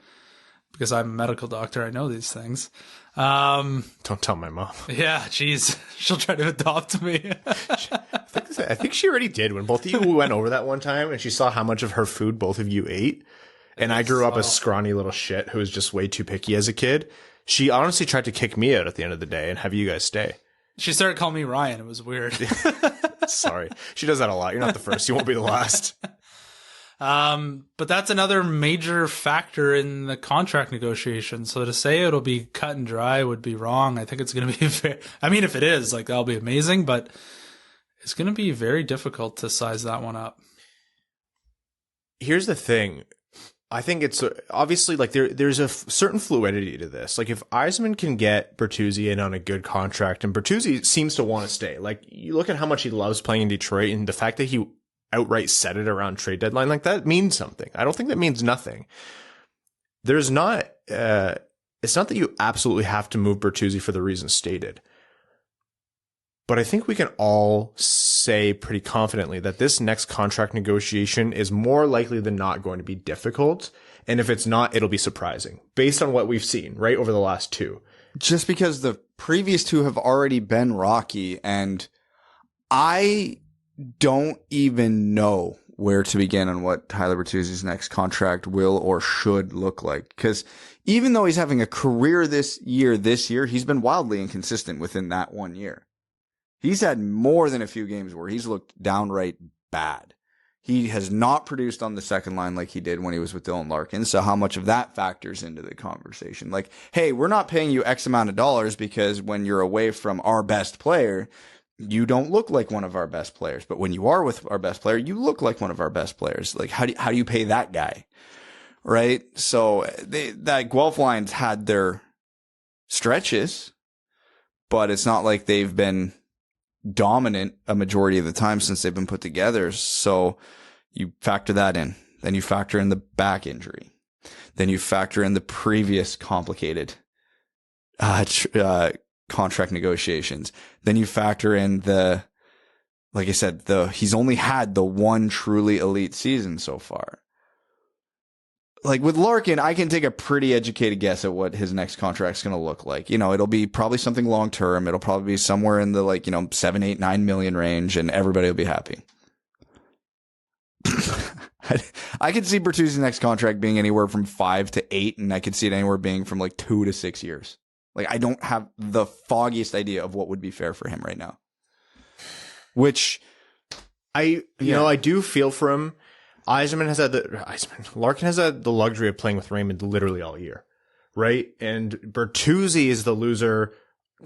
Because I'm a medical doctor, I know these things. Don't tell my mom. Yeah, geez, she'll try to adopt me. I think she already did when both of you went over that one time, and she saw how much of her food both of you ate. And I grew up a scrawny little shit who was just way too picky as a kid. She honestly tried to kick me out at the end of the day and have you guys stay. She started calling me Ryan. It was weird. Sorry. She does that a lot. You're not the first. You won't be the last. But that's another major factor in the contract negotiation. So to say it'll be cut and dry would be wrong. I think it's going to be fair. I mean, if it is, that'll be amazing, but it's going to be very difficult to size that one up. Here's the thing. I think it's obviously there's a certain fluidity to this. If Yzerman can get Bertuzzi in on a good contract, and Bertuzzi seems to want to stay. You look at how much he loves playing in Detroit, and the fact that he outright said it around trade deadline, that means something. I don't think that means nothing. There's not, it's not that you absolutely have to move Bertuzzi for the reasons stated. But I think we can all say pretty confidently that this next contract negotiation is more likely than not going to be difficult. And if it's not, it'll be surprising based on what we've seen, right, over the last 2. Just because the previous 2 have already been rocky, and I don't even know where to begin on what Tyler Bertuzzi's next contract will or should look like. Because even though he's having a career this year, he's been wildly inconsistent within that 1 year. He's had more than a few games where he's looked downright bad. He has not produced on the second line like he did when he was with Dylan Larkin. So how much of that factors into the conversation? Hey, we're not paying you X amount of dollars because when you're away from our best player, you don't look like one of our best players. But when you are with our best player, you look like one of our best players. How do you pay that guy? Right? So that Guelph line's had their stretches, but it's not like they've been dominant a majority of the time since they've been put together. So you factor that in. Then you factor in the back injury. Then you factor in the previous complicated contract negotiations. Then you factor in like I said, he's only had the 1 truly elite season so far. With Larkin, I can take a pretty educated guess at what his next contract's going to look like. It'll be probably something long term. It'll probably be somewhere in the 7, 8, 9 million range, and everybody will be happy. I could see Bertuzzi's next contract being anywhere from 5 to 8, and I could see it anywhere being from 2 to 6 years. I don't have the foggiest idea of what would be fair for him right now. Which I do feel for him. Larkin has had the luxury of playing with Raymond literally all year, right? And Bertuzzi is the loser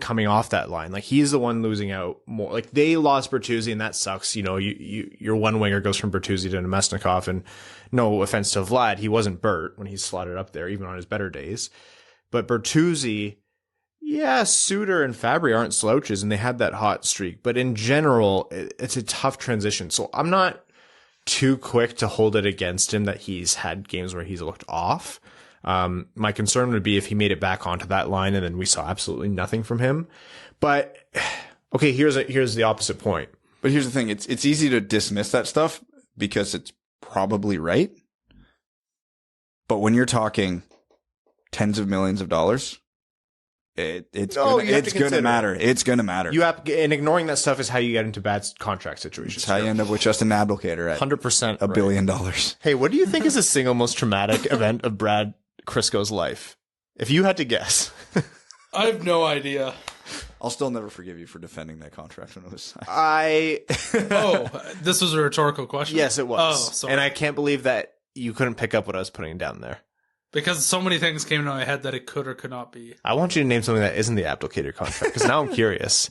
coming off that line. He's the one losing out more. They lost Bertuzzi, and that sucks. Your one winger goes from Bertuzzi to Namestnikov, and no offense to Vlad, he wasn't Bert when he's slotted up there, even on his better days. But Bertuzzi, yeah, Suter and Fabry aren't slouches, and they had that hot streak. But in general, it's a tough transition. So I'm not too quick to hold it against him that he's had games where he's looked off. My concern would be if he made it back onto that line and then we saw absolutely nothing from him. But okay, here's the opposite point. But here's the thing. It's easy to dismiss that stuff because it's probably right. But when you're talking tens of millions of dollars, it's going to matter. It's going to matter. And ignoring that stuff is how you get into bad contract situations. It's how you end up with Justin Abdelkader at 100% $1 billion. Hey, what do you think is the single most traumatic event of Brad Crisco's life? If you had to guess. I have no idea. I'll still never forgive you for defending that contract when it was signed. This was a rhetorical question? Yes, it was. Oh, sorry. And I can't believe that you couldn't pick up what I was putting down there. Because so many things came to my head that it could or could not be. I want you to name something that isn't the Abdelkader contract, because now I'm curious.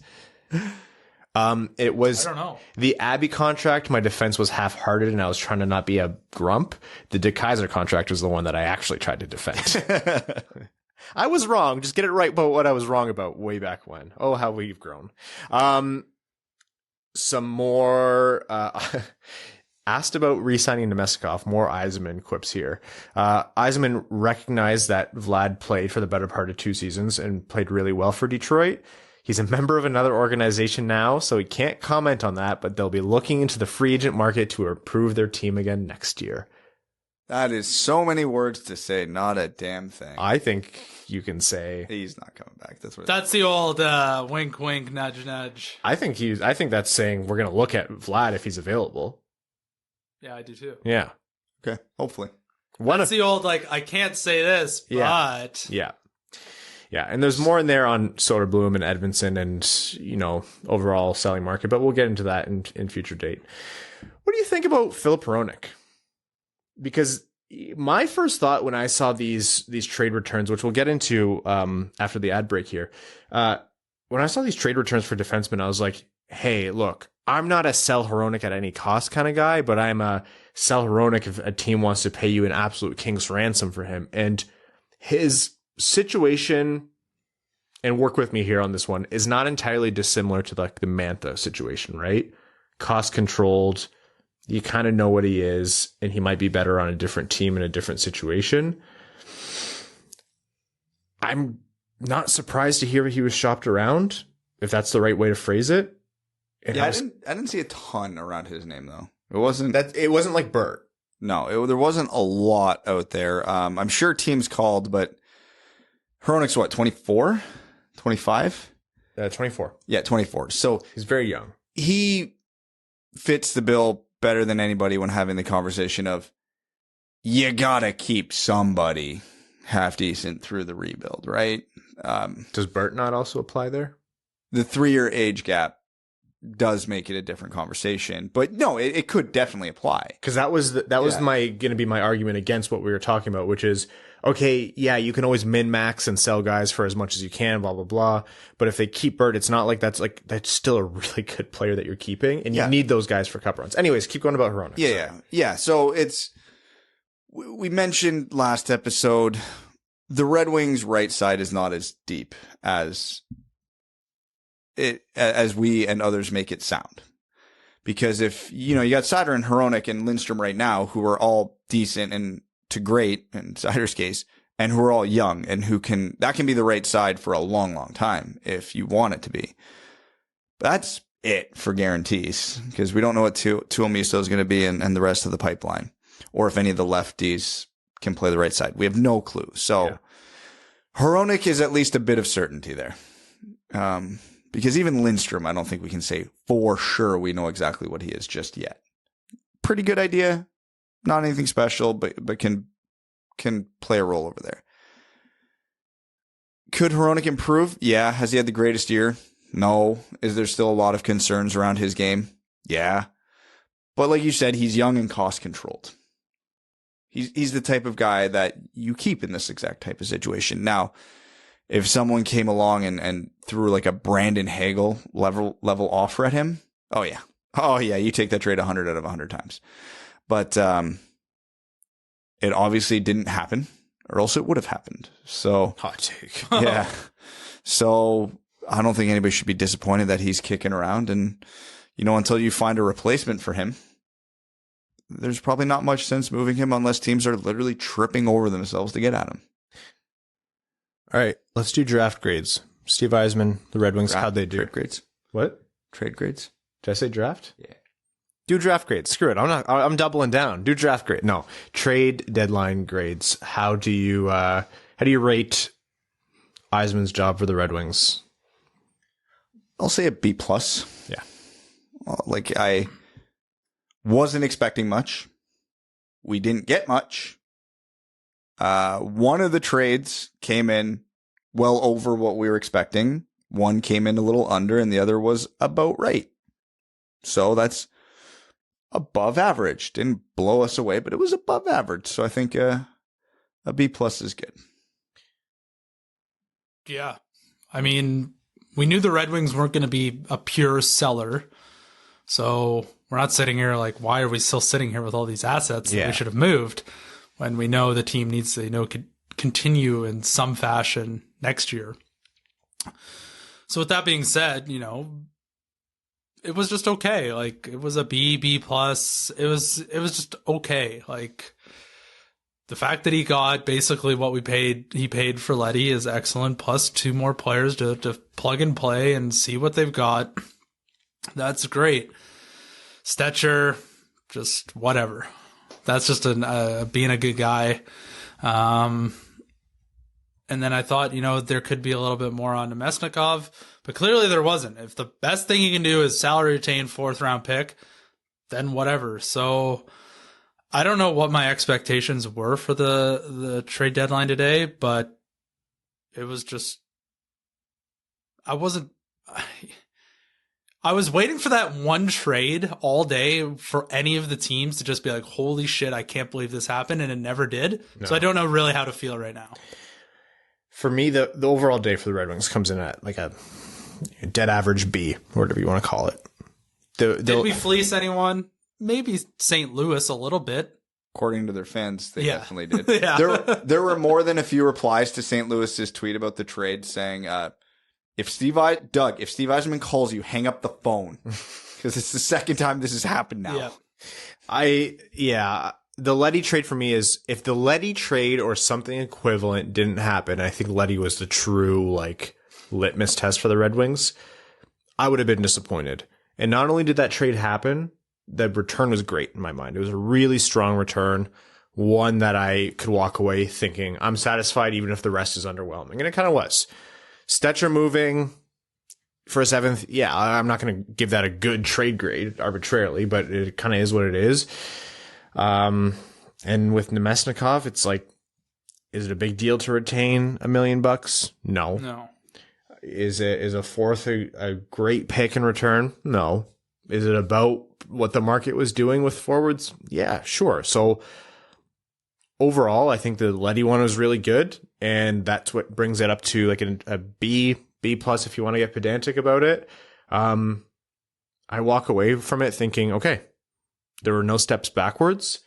It was, I don't know. The Abby contract. My defense was half-hearted, and I was trying to not be a grump. The De Keyser contract was the one that I actually tried to defend. I was wrong. Just get it right about what I was wrong about way back when. Oh, how we've grown. Some more asked about re-signing Namestnikov. More Yzerman quips here. Yzerman recognized that Vlad played for the better part of 2 seasons and played really well for Detroit. He's a member of another organization now, so he can't comment on that, but they'll be looking into the free agent market to improve their team again next year. That is so many words to say, not a damn thing. I think you can say he's not coming back. That's the old wink, wink, nudge, nudge. I think that's saying we're going to look at Vlad if he's available. Yeah, I do too. Yeah. Okay. Hopefully. That's the old, I can't say this, but. Yeah. Yeah. And there's more in there on Soderblom and Edvinsson and, overall selling market, but we'll get into that in future date. What do you think about Filip Hronek? Because my first thought when I saw these trade returns, which we'll get into after the ad break here, when I saw these trade returns for defensemen, I was like, hey, look, I'm not a sell Hronek at any cost kind of guy, but I'm a sell Hronek if a team wants to pay you an absolute king's ransom for him. And his situation, and work with me here on this one, is not entirely dissimilar to the Mantha situation, right? Cost controlled. You kind of know what he is, and he might be better on a different team in a different situation. I'm not surprised to hear he was shopped around, if that's the right way to phrase it. I didn't see a ton around his name though. It wasn't like Bert. No, there wasn't a lot out there. I'm sure teams called, but Hronek's what, 24, 25? 24. Yeah, 24. So he's very young. He fits the bill better than anybody when having the conversation of you gotta keep somebody half decent through the rebuild, right? Does Bert not also apply there? The 3-year age gap does make it a different conversation, but no, it could definitely apply. Because that was going to be my argument against what we were talking about, which is, okay, yeah, you can always min-max and sell guys for as much as you can, blah, blah, blah. But if they keep Bert, it's not like that's still a really good player that you're keeping, and you need those guys for cup runs. Anyways, keep going about Hronek. Yeah. So we mentioned last episode, the Red Wings' right side is not as deep as we and others make it sound. Because if, you got Seider and Hronek and Lindstrom right now, who are all decent and to great in Seider's case, and who are all young and that can be the right side for a long, long time if you want it to be. That's it for guarantees, because we don't know what Tuomisto is going to be and the rest of the pipeline, or if any of the lefties can play the right side. We have no clue. So Hronek is at least a bit of certainty there. Because even Lindstrom, I don't think we can say for sure we know exactly what he is just yet. Pretty good idea. Not anything special, but can play a role over there. Could Hronek improve? Yeah. Has he had the greatest year? No. Is there still a lot of concerns around his game? Yeah. But like you said, he's young and cost controlled. He's the type of guy that you keep in this exact type of situation. Now, if someone came along and threw like a Brandon Hagel level offer at him, oh yeah, you take that trade 100 out of 100 times. But it obviously didn't happen, or else it would have happened. So hot take. Yeah. So I don't think anybody should be disappointed that he's kicking around, and until you find a replacement for him, there's probably not much sense moving him unless teams are literally tripping over themselves to get at him. All right, let's do draft grades. Steve Yzerman, the Red Wings, how'd they do? Trade grades. What? Trade grades. Did I say draft? Yeah. Do draft grades. Screw it. I'm doubling down. Do draft grade. No, trade deadline grades. How do you rate Yzerman's job for the Red Wings? I'll say a B plus. Yeah. Like, I wasn't expecting much. We didn't get much. One of the trades came in well over what we were expecting. One came in a little under, and the other was about right. So that's above average. Didn't blow us away, but it was above average. So I think a B plus is good. Yeah. I mean, we knew the Red Wings weren't going to be a pure seller. So we're not sitting here like, why are we still sitting here with all these assets that we should have moved when we know the team needs to, continue in some fashion next year. So with that being said, it was just okay. Like, it was a B plus. It was just okay. Like, the fact that he got basically what he paid for Leddy is excellent. Plus 2 more players to plug and play and see what they've got. That's great. Stecher, just whatever. That's just being a good guy. And then I thought, there could be a little bit more on Namestnikov, but clearly there wasn't. If the best thing you can do is salary retain 4th round pick, then whatever. So I don't know what my expectations were for the trade deadline today, but it was just, I was waiting for that one trade all day for any of the teams to just be like, holy shit, I can't believe this happened, and it never did. No. So I don't know really how to feel right now. For me, the overall day for the Red Wings comes in at like a dead average B, or whatever you want to call it. Did we fleece anyone? Maybe St. Louis a little bit. According to their fans, they definitely did. Yeah. There were more than a few replies to St. Louis's tweet about the trade saying, if Steve Yzerman calls you, hang up the phone. Because it's the second time this has happened now. Yeah. The Leddy trade for me is, if the Leddy trade or something equivalent didn't happen, I think Leddy was the true litmus test for the Red Wings, I would have been disappointed. And not only did that trade happen, the return was great in my mind. It was a really strong return, one that I could walk away thinking, I'm satisfied even if the rest is underwhelming. And it kind of was. Stecher moving for a 7th, I'm not going to give that a good trade grade arbitrarily, but it kind of is what it is. And with Namestnikov, it's like, is it a big deal to retain $1 million? No. Is a 4th a great pick in return? No. Is it about what the market was doing with forwards? Yeah, sure. So overall, I think the Leddy one was really good, and that's what brings it up to like a B plus if you want to get pedantic about it. I walk away from it thinking, okay, there were no steps backwards.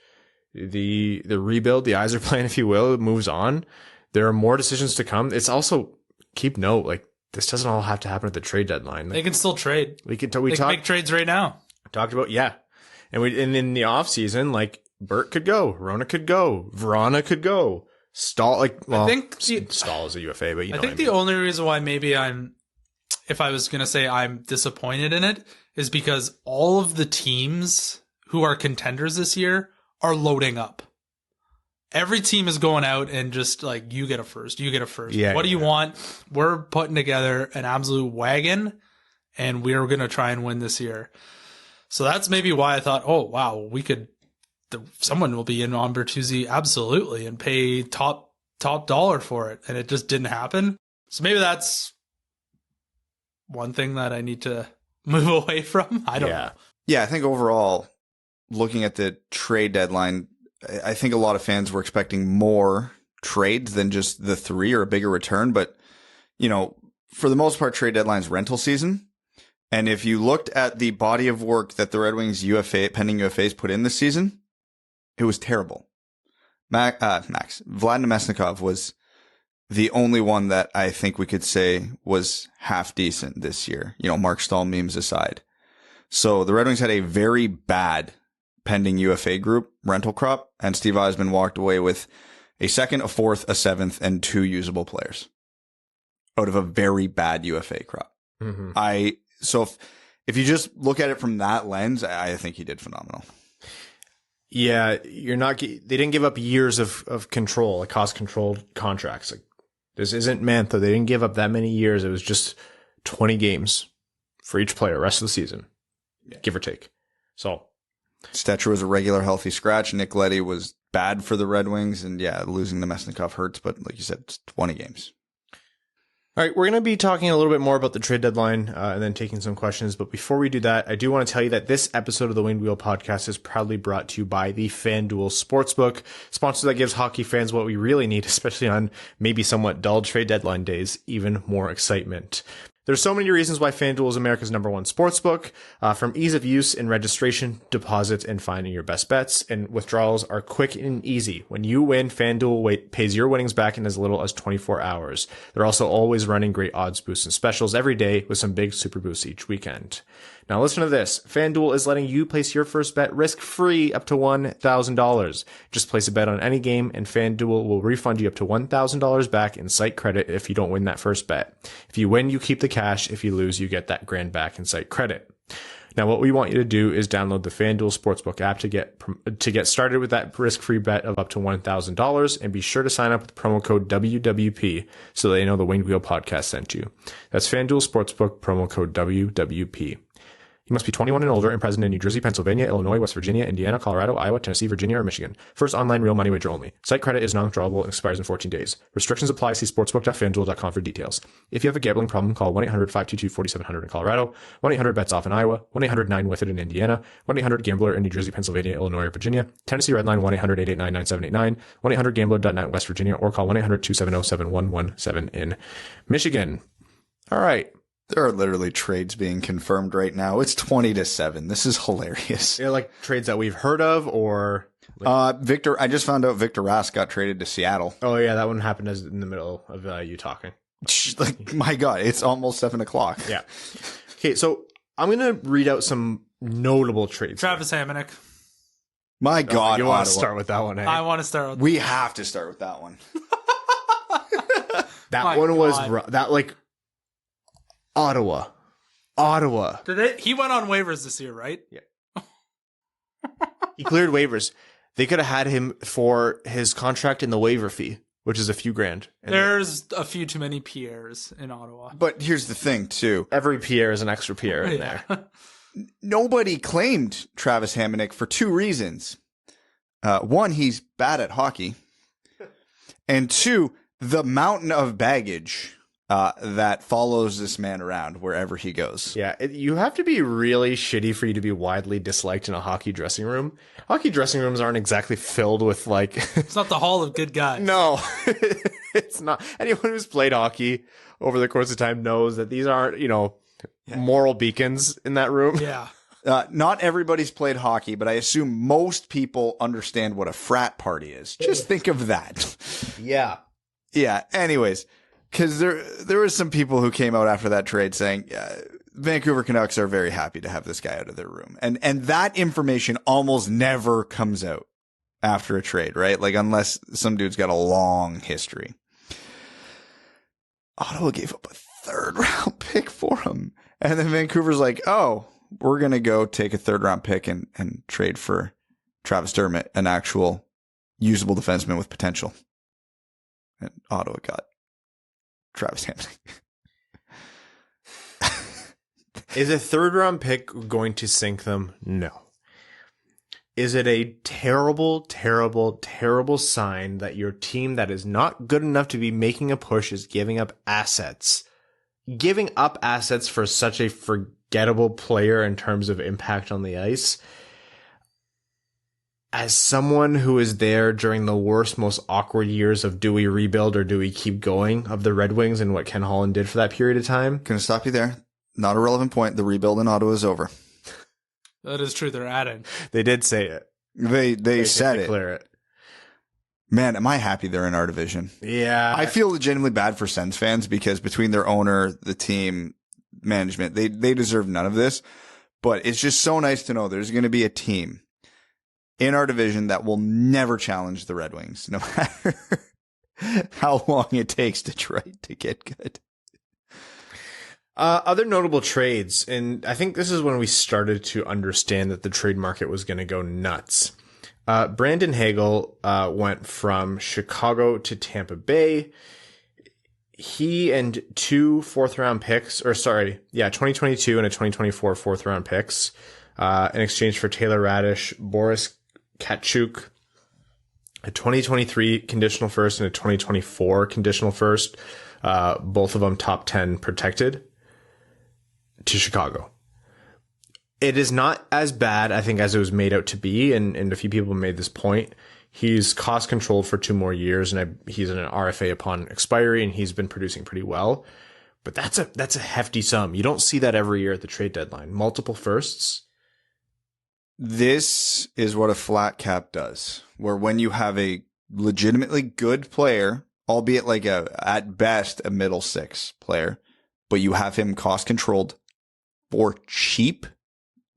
The rebuild, the Yzerplan, if you will, moves on. There are more decisions to come. It's also, keep note, this doesn't all have to happen at the trade deadline. They can still trade. We can make trades right now. Talked about, and in the off season, Bert could go, Hronek could go, Vrana could go, Stahl. I think Stahl is a UFA, but I think the only reason why maybe if I was gonna say I'm disappointed in it, is because all of the teams who are contenders this year are loading up. Every team is going out and just you get a first. Yeah, what do you want? We're putting together an absolute wagon, and we're going to try and win this year. So that's maybe why I thought, oh, wow, someone will be in on Bertuzzi absolutely and pay top dollar for it. And it just didn't happen. So maybe that's one thing that I need to move away from. I don't know. Yeah, I think overall, looking at the trade deadline, I think a lot of fans were expecting more trades than just the 3 or a bigger return. But, for the most part, trade deadline's rental season. And if you looked at the body of work that the Red Wings pending UFAs put in this season, it was terrible. Vlad Namestnikov was the only one that I think we could say was half decent this year. Mark Stahl memes aside. So the Red Wings had a very bad pending UFA group rental crop, and Steve Yzerman walked away with a 2nd, a 4th, a 7th, and 2 usable players out of a very bad UFA crop. Mm-hmm. So if you just look at it from that lens, I think he did phenomenal. Yeah, they didn't give up years of control, like cost controlled contracts. Like this isn't Mantha. They didn't give up that many years. It was just 20 games for each player, rest of the season, give or take. So Stecher was a regular healthy scratch. Nick Leddy was bad for the Red Wings, and losing Namestnikov hurts, but like you said, it's 20 games. All right, we're going to be talking a little bit more about the trade deadline and then taking some questions. But before we do that, I do want to tell you that this episode of the Winged Wheel podcast is proudly brought to you by the FanDuel Sportsbook, sponsor that gives hockey fans what we really need, especially on maybe somewhat dull trade deadline days, even more excitement. There's so many reasons why FanDuel is America's #1 sportsbook, from ease of use in registration, deposits, and finding your best bets. And withdrawals are quick and easy. When you win, FanDuel pays your winnings back in as little as 24 hours. They're also always running great odds boosts and specials every day with some big super boosts each weekend. Now listen to this. FanDuel is letting you place your first bet risk-free up to $1,000. Just place a bet on any game and FanDuel will refund you up to $1,000 back in site credit if you don't win that first bet. If you win, you keep the cash. If you lose, you get that grand back in site credit. Now, what we want you to do is download the FanDuel Sportsbook app to get started with that risk-free bet of up to $1,000, and be sure to sign up with promo code WWP so they know the Winged Wheel podcast sent you. That's FanDuel Sportsbook, promo code WWP. You must be 21 and older and present in New Jersey, Pennsylvania, Illinois, West Virginia, Indiana, Colorado, Iowa, Tennessee, Virginia, or Michigan. First online real money wager only. Site credit is non-withdrawable and expires in 14 days. Restrictions apply. See sportsbook.fanduel.com for details. If you have a gambling problem, call 1-800-522-4700 in Colorado, 1-800-BETS-OFF in Iowa, 1-800-9-WITH-IT in Indiana, 1-800-GAMBLER in New Jersey, Pennsylvania, Illinois, or Virginia, Tennessee Redline 1-800-889-9789, 1-800-GAMBLER.net in West Virginia, or call 1-800-270-7117 in Michigan. All right. There are literally trades being confirmed right now. It's 20-7. This is hilarious. Yeah, like trades that we've heard of, or Victor. I just found out Victor Rask got traded to Seattle. Oh yeah, that one happened as in the middle of you talking. Like, my God, it's almost 7:00. Yeah. Okay, so I'm gonna read out some notable trades. Travis Hamonic. My God, you want to start with that one? Hey? I want to start with. We have to start with that one. That one was that like. Ottawa. He went on waivers this year, right? Yeah. He cleared waivers. They could have had him for his contract and the waiver fee, which is a few grand. And there's a few too many Pierres in Ottawa. But here's the thing, too. Every Pierre is an extra Pierre in there. Nobody claimed Travis Hamonic for two reasons. One, he's bad at hockey. And two, the mountain of baggage that follows this man around wherever he goes. Yeah, you have to be really shitty for you to be widely disliked in a hockey dressing room. Hockey dressing rooms aren't exactly filled with like... It's not the hall of good guys. No, it's not. Anyone who's played hockey over the course of time knows that these aren't, moral beacons in that room. Yeah. Not everybody's played hockey, but I assume most people understand what a frat party is. Just think of that. Yeah. Yeah, anyways... Because there were some people who came out after that trade saying Vancouver Canucks are very happy to have this guy out of their room. And that information almost never comes out after a trade, right? Like, unless some dude's got a long history. Ottawa gave up a third-round pick for him. And then Vancouver's like, oh, we're going to go take a third-round pick and trade for Travis Dermott, an actual usable defenseman with potential. And Ottawa got Travis Hamonic. Is a third-round pick going to sink them? No. Is it a terrible, terrible, terrible sign that your team that is not good enough to be making a push is giving up assets? Giving up assets for such a forgettable player in terms of impact on the ice? As someone who is there during the worst, most awkward years of do we rebuild or do we keep going of the Red Wings and what Ken Holland did for that period of time. Going to stop you there. Not a relevant point. The rebuild in Ottawa is over. That is true. They're adding. They did say it. They said it. Clear it. Man, am I happy they're in our division. Yeah. I feel legitimately bad for Sens fans because between their owner, the team, management, they deserve none of this. But it's just so nice to know there's going to be a team in our division that will never challenge the Red Wings, no matter how long it takes Detroit to get good. Other notable trades, and I think this is when we started to understand that the trade market was going to go nuts. Brandon Hagel went from Chicago to Tampa Bay. He and 2 fourth-round picks, 2022 and a 2024 fourth-round picks, in exchange for Taylor Radish, Boris Katchuk, a 2023 conditional first and a 2024 conditional first, both of them top 10 protected, to Chicago. It is not as bad, I think, as it was made out to be, and a few people made this point. He's cost controlled for 2 more years, and he's an RFA upon expiry, and he's been producing pretty well. But that's a hefty sum. You don't see that every year at the trade deadline. Multiple firsts. This is what a flat cap does, where when you have a legitimately good player, albeit like at best a middle 6 player, but you have him cost controlled for cheap,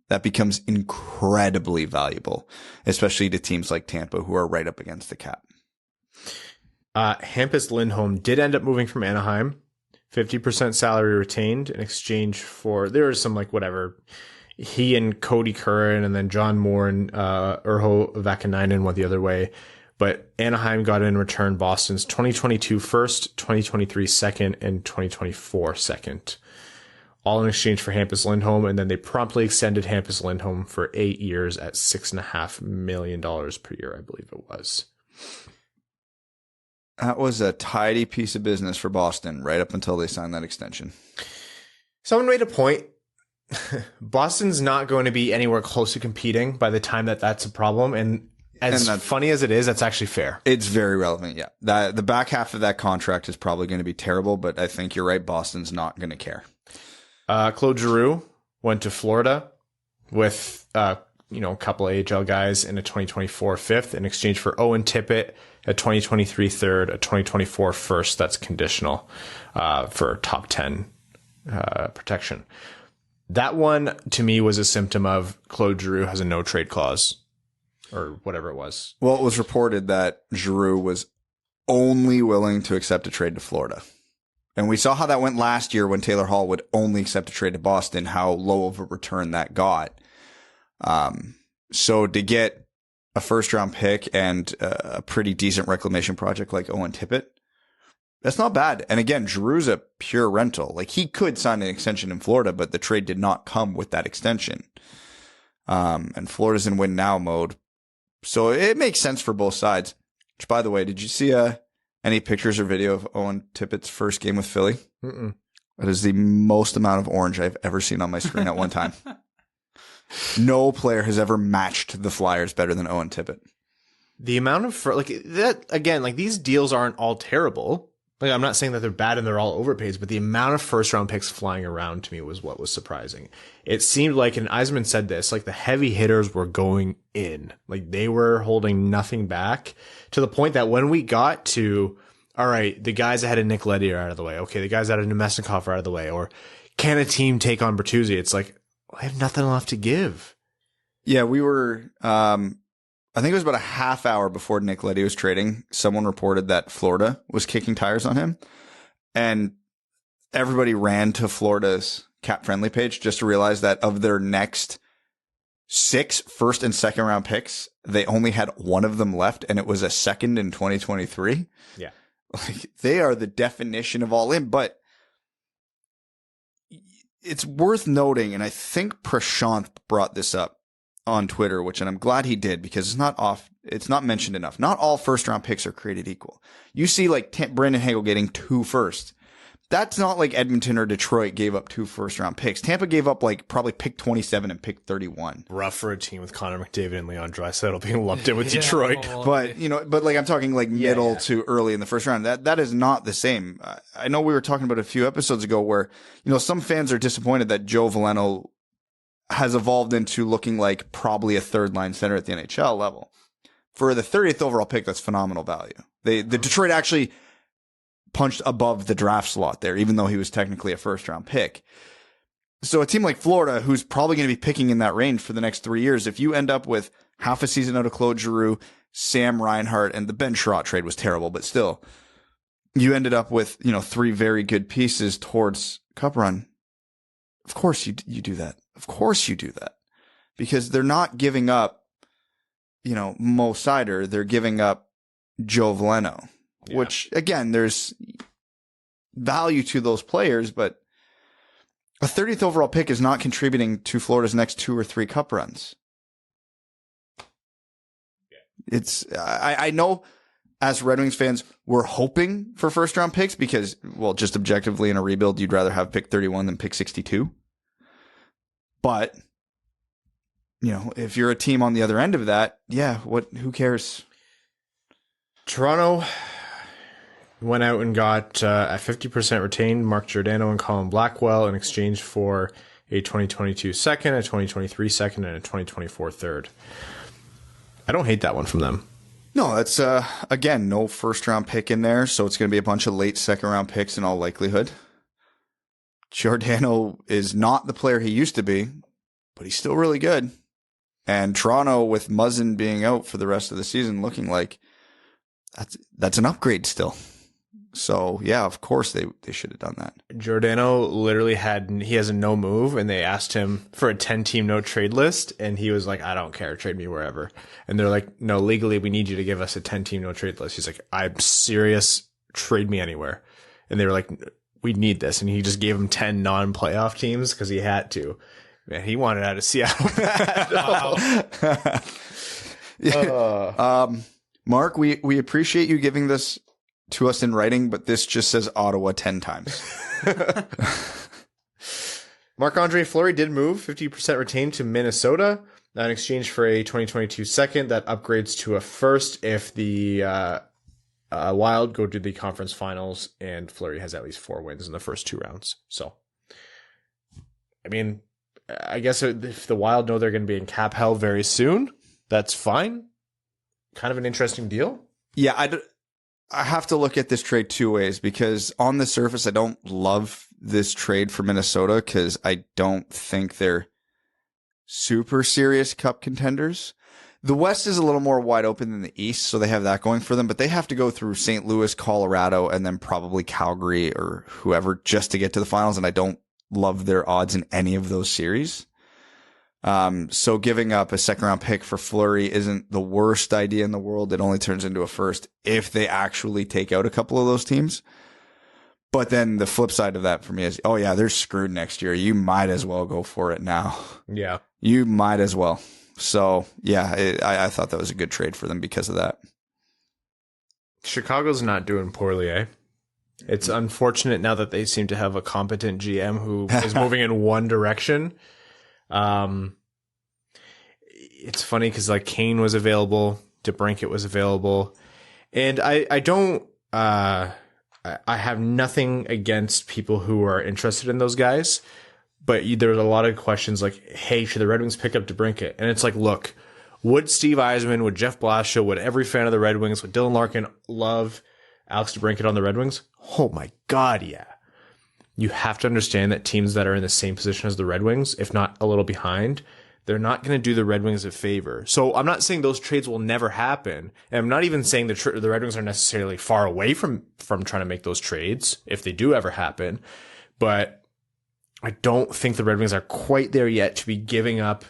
that becomes incredibly valuable, especially to teams like Tampa who are right up against the cap. Hampus Lindholm did end up moving from Anaheim, 50% salary retained in exchange for, there was some he and Cody Curran and then John Moore and Urho Vakanainen went the other way. But Anaheim got in return Boston's 2022 first, 2023 second, and 2024 second. All in exchange for Hampus Lindholm, and then they promptly extended Hampus Lindholm for 8 years at $6.5 million per year, I believe it was. That was a tidy piece of business for Boston right up until they signed that extension. Someone made a point. Boston's not going to be anywhere close to competing by the time that's a problem, and as funny as it is, that's actually fair. It's very relevant, yeah. The back half of that contract is probably going to be terrible, but I think you're right. Boston's not going to care. Claude Giroux went to Florida with a couple of AHL guys in a 2024 fifth in exchange for Owen Tippett, a 2023 third, a 2024 first. That's conditional for top 10 protection. That one to me was a symptom of Claude Giroux has a no trade clause or whatever it was. Well, it was reported that Giroux was only willing to accept a trade to Florida. And we saw how that went last year when Taylor Hall would only accept a trade to Boston, how low of a return that got. So to get a first-round pick and a pretty decent reclamation project like Owen Tippett, that's not bad. And again, Giroux's a pure rental. Like, he could sign an extension in Florida, but the trade did not come with that extension. And Florida's in win-now mode. So it makes sense for both sides. Which, by the way, did you see any pictures or video of Owen Tippett's first game with Philly? Mm-mm. That is the most amount of orange I've ever seen on my screen at one time. No player has ever matched the Flyers better than Owen Tippett. The amount of these deals aren't all terrible. Like, I'm not saying that they're bad and they're all overpaid, but the amount of first round picks flying around to me was what was surprising. It seemed like, and Yzerman said this, like the heavy hitters were going in, like they were holding nothing back, to the point that when we got to, all right, the guys ahead of Nick Leddy are out of the way. Okay, the guys out of Namestnikov are out of the way. Or can a team take on Bertuzzi? It's like, I have nothing left to give. Yeah, we were, I think it was about a half hour before Nick Leddy was trading. Someone reported that Florida was kicking tires on him, and everybody ran to Florida's cap friendly page just to realize that of their next 6 first and second round picks, they only had one of them left, and it was a second in 2023. Yeah. Like, they are the definition of all in, but it's worth noting, and I think Prashant brought this up on Twitter, and I'm glad he did, because it's not mentioned enough. Not all first round picks are created equal. You see like Brandon Hagel getting 2 firsts. That's not like Edmonton or Detroit gave up 2 first round picks. Tampa gave up like probably pick 27 and pick 31. Rough for a team with Connor McDavid and Leon Draisaitl being lumped in with Detroit. But like I'm talking like middle to early in the first round. That is not the same. I know we were talking about a few episodes ago where, some fans are disappointed that Joe Veleno has evolved into looking like probably a third line center at the NHL level. For the 30th overall pick, that's phenomenal value. The Detroit actually punched above the draft slot there, even though he was technically a first round pick. So a team like Florida, who's probably going to be picking in that range for the next 3 years, if you end up with half a season out of Claude Giroux, Sam Reinhart, and the Ben Sherratt trade was terrible, but still, you ended up with, 3 very good pieces towards Cup run. Of course you do that. Of course you do that. Because they're not giving up, Mo Seider. They're giving up Joe Veleno, which, again, there's value to those players, but a 30th overall pick is not contributing to Florida's next 2 or 3 cup runs. It's I know as Red Wings fans, we're hoping for first round picks because, well, just objectively in a rebuild, you'd rather have pick 31 than pick 62. But, if you're a team on the other end of that, who cares? Toronto went out and got at 50% retained Mark Giordano and Colin Blackwell in exchange for a 2022 second, a 2023 second, and a 2024 third. I don't hate that one from them. No, that's, again, no first round pick in there, so it's going to be a bunch of late second round picks in all likelihood. Giordano is not the player he used to be, but he's still really good. And Toronto, with Muzzin being out for the rest of the season, looking like that's an upgrade still. So, yeah, of course they should have done that. Giordano literally he has a no move, and they asked him for a 10-team no trade list, and he was like, I don't care, trade me wherever. And they're like, no, legally we need you to give us a 10-team no trade list. He's like, I'm serious, trade me anywhere. And they were like, we need this. And he just gave him 10 non-playoff teams because he had to. Man, he wanted out of Seattle. Wow. Mark, we appreciate you giving this to us in writing, but this just says Ottawa 10 times. Marc-Andre Fleury did move 50% retained to Minnesota in exchange for a 2022 second that upgrades to a first if the Wild go to the conference finals and Fleury has at least 4 wins in the first 2 rounds. So, I mean, I guess if the Wild know they're going to be in cap hell very soon, that's fine. Kind of an interesting deal. Yeah, I have to look at this trade 2 ways because on the surface, I don't love this trade for Minnesota because I don't think they're super serious cup contenders. The West is a little more wide open than the East, so they have that going for them, but they have to go through St. Louis, Colorado, and then probably Calgary or whoever just to get to the finals, and I don't love their odds in any of those series. So giving up a second round pick for Fleury isn't the worst idea in the world. It only turns into a first if they actually take out a couple of those teams. But then the flip side of that for me is, oh yeah, they're screwed next year. You might as well go for it now. Yeah. You might as well. So yeah, I thought that was a good trade for them because of that. Chicago's not doing poorly, eh? It's unfortunate now that they seem to have a competent GM who is moving in one direction. It's funny because like Kane was available, DeBrincat was available, and I don't I have nothing against people who are interested in those guys, but there's a lot of questions like, hey, should the Red Wings pick up DeBrincat? And it's like, look, would Steve Yzerman, would Jeff Blashill, would every fan of the Red Wings, would Dylan Larkin love Alex DeBrincat on the Red Wings? Oh my God, yeah. You have to understand that teams that are in the same position as the Red Wings, if not a little behind, they're not going to do the Red Wings a favor. So I'm not saying those trades will never happen. And I'm not even saying the Red Wings are necessarily far away from trying to make those trades if they do ever happen. But I don't think the Red Wings are quite there yet to be giving up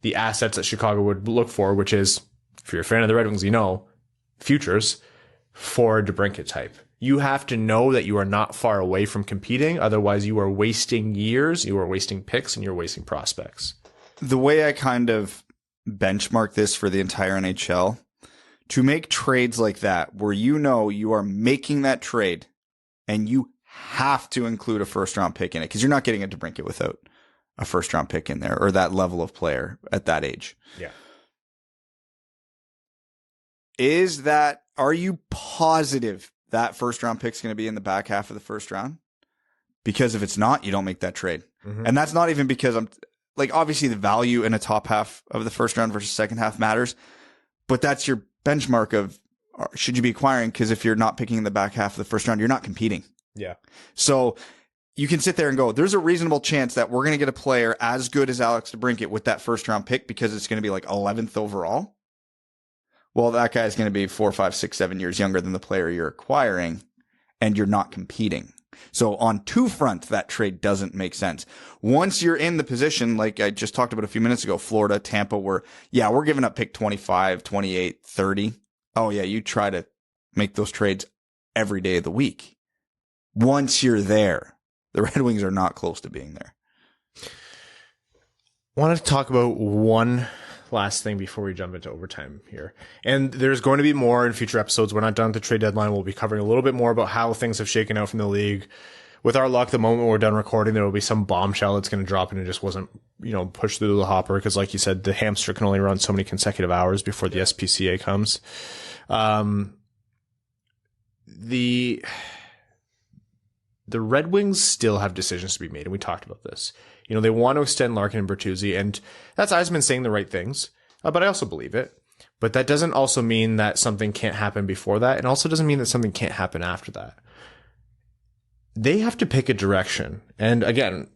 the assets that Chicago would look for, which is, if you're a fan of the Red Wings, futures for a DeBrincat type. You have to know that you are not far away from competing. Otherwise, you are wasting years, you are wasting picks, and you're wasting prospects. The way I kind of benchmark this for the entire NHL, to make trades like that, where you are making that trade and you have to include a first-round pick in it, because you're not getting a DeBrincat without a first-round pick in there or that level of player at that age. Yeah. Are you positive that first-round pick is going to be in the back half of the first round? Because if it's not, you don't make that trade. Mm-hmm. And that's not even because obviously the value in a top half of the first round versus second half matters, but that's your benchmark of should you be acquiring? Because if you're not picking in the back half of the first round, you're not competing. Yeah. So you can sit there and go, there's a reasonable chance that we're going to get a player as good as Alex DeBrincat with that first round pick because it's going to be like 11th overall. Well, that guy's going to be 4, 5, 6, 7 years younger than the player you're acquiring, and you're not competing. So on two fronts, that trade doesn't make sense. Once you're in the position, like I just talked about a few minutes ago, Florida, Tampa, where, yeah, we're giving up pick 25, 28, 30. Oh, yeah, you try to make those trades every day of the week. Once you're there, the Red Wings are not close to being there. I want to talk about one last thing before we jump into overtime here. And there's going to be more in future episodes. We're not done with the trade deadline. We'll be covering a little bit more about how things have shaken out from the league. With our luck, the moment we're done recording, there will be some bombshell that's going to drop and it just wasn't, pushed through the hopper. Because like you said, the hamster can only run so many consecutive hours before the SPCA comes. The Red Wings still have decisions to be made. And we talked about this. They want to extend Larkin and Bertuzzi, and that's Yzerman saying the right things, but I also believe it. But that doesn't also mean that something can't happen before that, and also doesn't mean that something can't happen after that. They have to pick a direction. And again,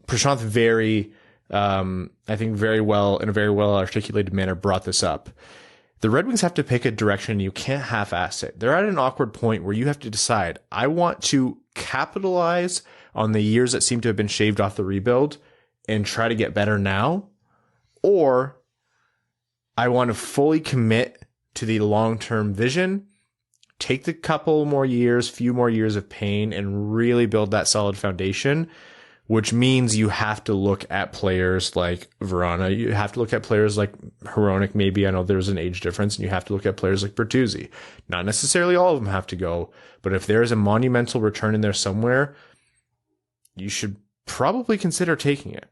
Prashant very well, in a very well articulated manner, brought this up. The Red Wings have to pick a direction. You can't half-ass it. They're at an awkward point where you have to decide, I want to capitalize on the years that seem to have been shaved off the rebuild and try to get better now, or I want to fully commit to the long-term vision, take the few more years of pain and really build that solid foundation, which means you have to look at players like Vrana. You have to look at players like Hronek, maybe. I know there's an age difference, and you have to look at players like Bertuzzi. Not necessarily all of them have to go, but if there's a monumental return in there somewhere, you should probably consider taking it.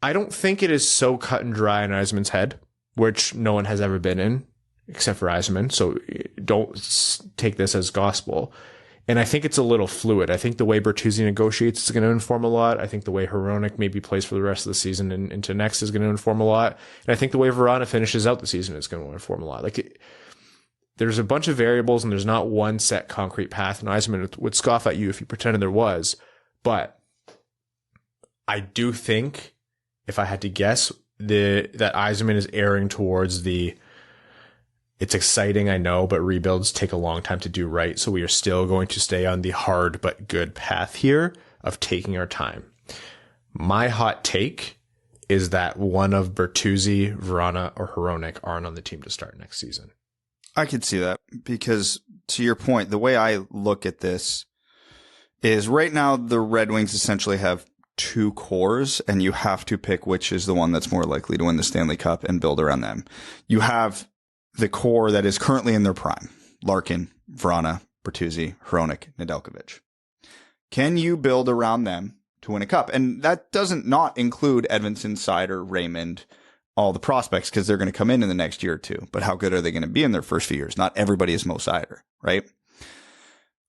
I don't think it is so cut and dry in Yzerman's head, which no one has ever been in, except for Yzerman, so don't take this as gospel. And I think it's a little fluid. I think the way Bertuzzi negotiates is going to inform a lot. I think the way Hronek maybe plays for the rest of the season and into next is going to inform a lot. And I think the way Vrana finishes out the season is going to inform a lot. There's a bunch of variables and there's not one set concrete path. And Yzerman would scoff at you if you pretended there was. But I do think, if I had to guess, that Yzerman is erring towards it's exciting, I know, but rebuilds take a long time to do right. So we are still going to stay on the hard but good path here of taking our time. My hot take is that one of Bertuzzi, Vrana, or Hronek aren't on the team to start next season. I could see that because, to your point, the way I look at this is right now the Red Wings essentially have two cores, and you have to pick which is the one that's more likely to win the Stanley Cup and build around them. You have the core that is currently in their prime: Larkin, Vrana, Bertuzzi, Hronek, Nedeljkovic. Can you build around them to win a cup? And that doesn't not include Edvinsson, Seider, Raymond, all the prospects, because they're going to come in the next year or two. But how good are they going to be in their first few years? Not everybody is Mo Seider, right?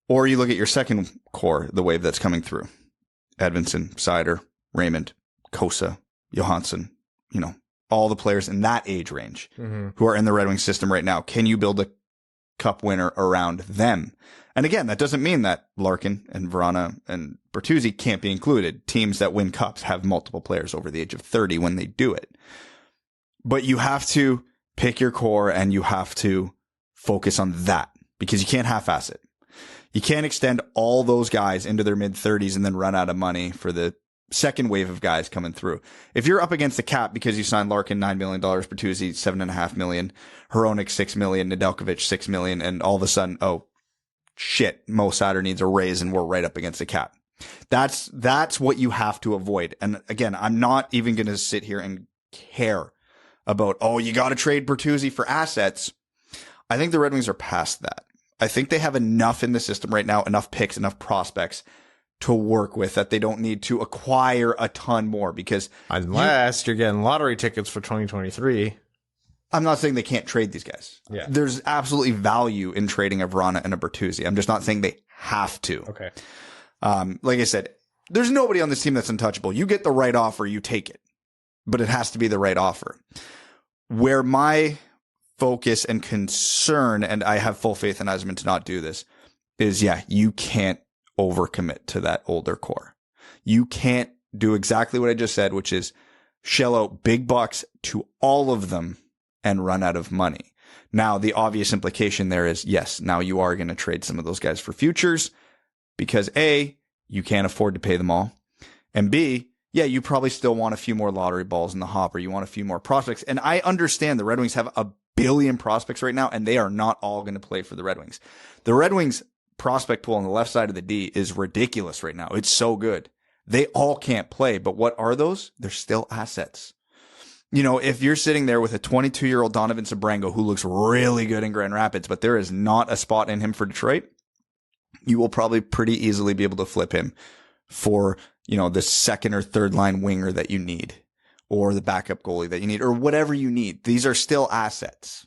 Or you look at your second core, the wave that's coming through: Edvinsson, Seider, Raymond, Kosa, Johansson, all the players in that age range who are in the Red Wings system right now. Can you build a cup winner around them? And again, that doesn't mean that Larkin and Vrana and Bertuzzi can't be included. Teams that win cups have multiple players over the age of 30 when they do it. But you have to pick your core and you have to focus on that, because you can't half-ass it. You can't extend all those guys into their mid-30s and then run out of money for the second wave of guys coming through. If you're up against the cap because you signed Larkin $9 million, Bertuzzi $7.5 million, Hronek $6 million, Nedeljkovic $6 million, and all of a sudden, oh shit, Mo Seider needs a raise and we're right up against the cap. That's what you have to avoid. And again, I'm not even going to sit here and care about, oh, you got to trade Bertuzzi for assets. I think the Red Wings are past that. I think they have enough in the system right now, enough picks, enough prospects to work with, that they don't need to acquire a ton more, because unless you're getting lottery tickets for 2023. I'm not saying they can't trade these guys. Yeah. There's absolutely value in trading a Vrana and a Bertuzzi. I'm just not saying they have to. Okay. Like I said, there's nobody on this team that's untouchable. You get the right offer, you take it, but it has to be the right offer. Where my focus and concern, and I have full faith in Yzerman to not do this, is you can't overcommit to that older core. You can't do exactly what I just said, which is shell out big bucks to all of them and run out of money. Now, the obvious implication there is, yes, now you are going to trade some of those guys for futures because A, you can't afford to pay them all. And B, yeah, you probably still want a few more lottery balls in the hopper. You want a few more prospects. And I understand the Red Wings have a billion prospects right now, and they are not all going to play for the Red Wings. The Red Wings prospect pool on the left side of the D is ridiculous right now. It's so good. They all can't play, but what are those? They're still assets. You know, if you're sitting there with a 22-year-old Donovan Sabrango who looks really good in Grand Rapids, but there is not a spot in him for Detroit, you will probably pretty easily be able to flip him for, you know, the second or third line winger that you need, or the backup goalie that you need, or whatever you need. These are still assets.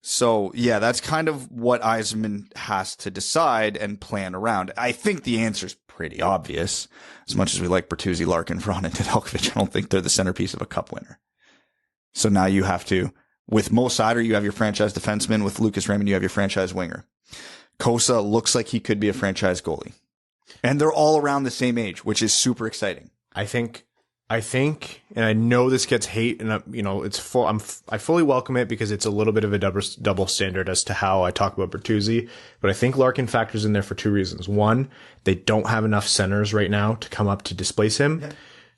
So yeah, that's kind of what Yzerman has to decide and plan around. I think the answer is pretty obvious. As much as we like Bertuzzi, Larkin, Hronek, and Nedeljkovic, I don't think they're the centerpiece of a cup winner. So now you have to, with Mo Seider, you have your franchise defenseman. With Lucas Raymond, you have your franchise winger. Kosa looks like he could be a franchise goalie. And they're all around the same age, which is super exciting. I think, and I know this gets hate, and you know, it's full. I fully welcome it because it's a little bit of a double standard as to how I talk about Bertuzzi. But I think Larkin factors in there for two reasons. One, they don't have enough centers right now to come up to displace him. Yeah.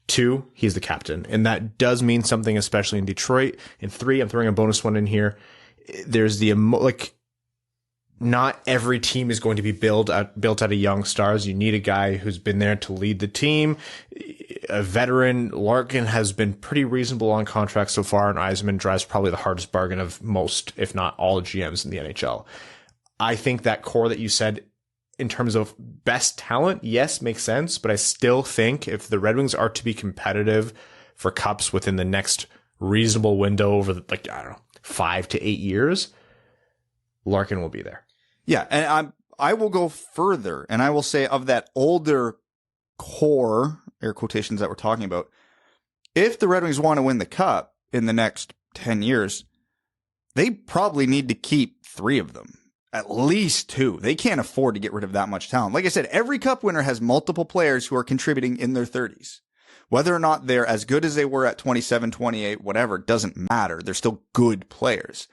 Two, he's the captain, and that does mean something, especially in Detroit. And three, I'm throwing a bonus one in here. There's the not every team is going to be built out of young stars. You need a guy who's been there to lead the team. A veteran. Larkin has been pretty reasonable on contracts so far, and Yzerman drives probably the hardest bargain of most, if not all, GMs in the NHL. I think that core that you said in terms of best talent, yes, makes sense, but I still think if the Red Wings are to be competitive for cups within the next reasonable window over 5 to 8 years, Larkin will be there. Yeah, and I will go further, and I will say of that older core, air quotations, that we're talking about, if the Red Wings want to win the cup in the next 10 years, they probably need to keep 3 of them, at least 2. They can't afford to get rid of that much talent. Like I said, every cup winner has multiple players who are contributing in their 30s. Whether or not they're as good as they were at 27, 28, whatever, doesn't matter. They're still good players.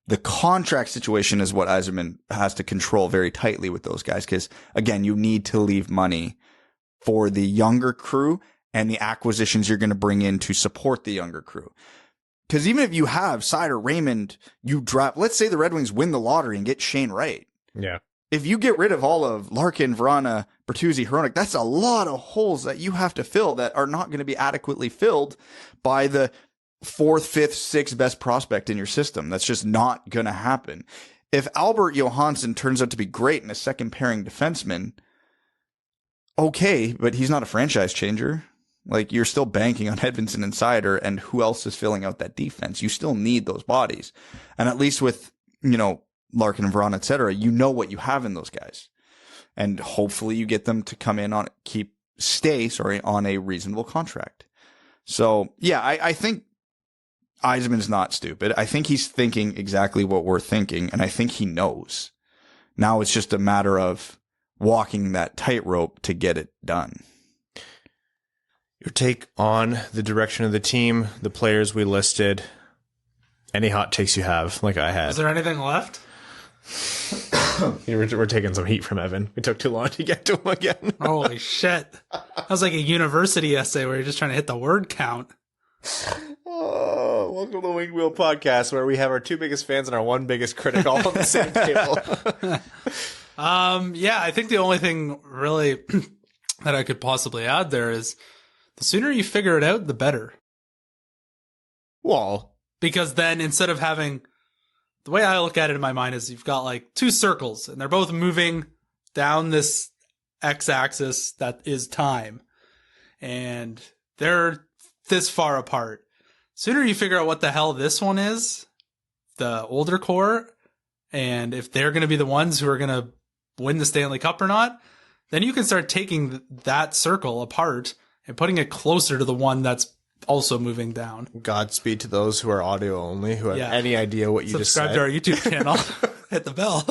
The contract situation is what Yzerman has to control very tightly with those guys. Because again, you need to leave money for the younger crew and the acquisitions you're going to bring in to support the younger crew. Because even if you have Seider, Raymond, you drop, let's say the Red Wings win the lottery and get Shane Wright. Yeah. If you get rid of all of Larkin, Vrana, Bertuzzi, Hronek, that's a lot of holes that you have to fill that are not going to be adequately filled by the 4th, 5th, 6th best prospect in your system. That's just not going to happen. If Albert Johansson turns out to be great and a second pairing defenseman, okay, but he's not a franchise changer. Like, you're still banking on Edvinsson and Seider, and who else is filling out that defense? You still need those bodies. And at least with, Larkin and Vrana, et cetera, you know what you have in those guys. And hopefully you get them to come in on a reasonable contract. So, yeah, I think Yzerman's not stupid. I think he's thinking exactly what we're thinking, and I think he knows. Now it's just a matter of walking that tightrope to get it done. Your take on the direction of the team, the players we listed, any hot takes you have, like I had. Is there anything left? We're taking some heat from Evan. We took too long to get to him again. Holy shit. That was like a university essay where you're just trying to hit the word count. Oh, welcome to the Winged Wheel Podcast, where we have our 2 biggest fans and our 1 biggest critic all on the same table. Yeah, I think the only thing really that I could possibly add there is the sooner you figure it out, the better. Well, because then instead of having, the way I look at it in my mind is you've got like 2 circles and they're both moving down this x-axis that is time. And they're this far apart. Sooner you figure out what the hell this one is, the older core, and if they're going to be the ones who are going to win the Stanley Cup or not, then you can start taking that circle apart and putting it closer to the one that's also moving down. Godspeed to those who are audio only, who have any idea what you just said. Subscribe to our YouTube channel. Hit the bell.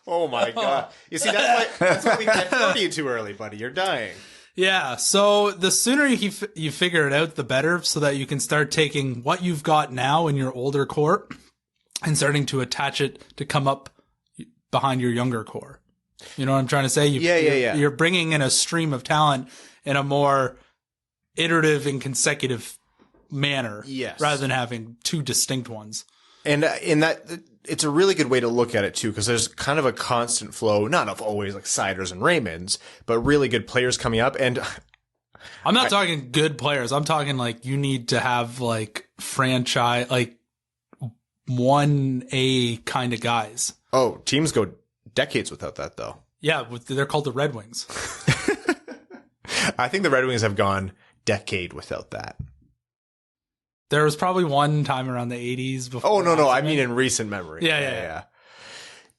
Oh my God. You see, that's why we can't go to you too early, buddy. You're dying. Yeah, so the sooner you figure it out, the better, so that you can start taking what you've got now in your older core and starting to attach it to come up behind your younger core. You know what I'm trying to say? You're bringing in a stream of talent in a more iterative and consecutive manner, rather than having two distinct ones. And in that, it's a really good way to look at it too, because there's kind of a constant flow, not of always like Siders and Raymonds, but really good players coming up. And I'm not talking good players. I'm talking like you need to have like franchise, like 1A kind of guys. Oh, teams go decades without that though. Yeah, they're called the Red Wings. I think the Red Wings have gone decade without that. There was probably one time around the 80s before. Oh, no. I mean in recent memory. Yeah.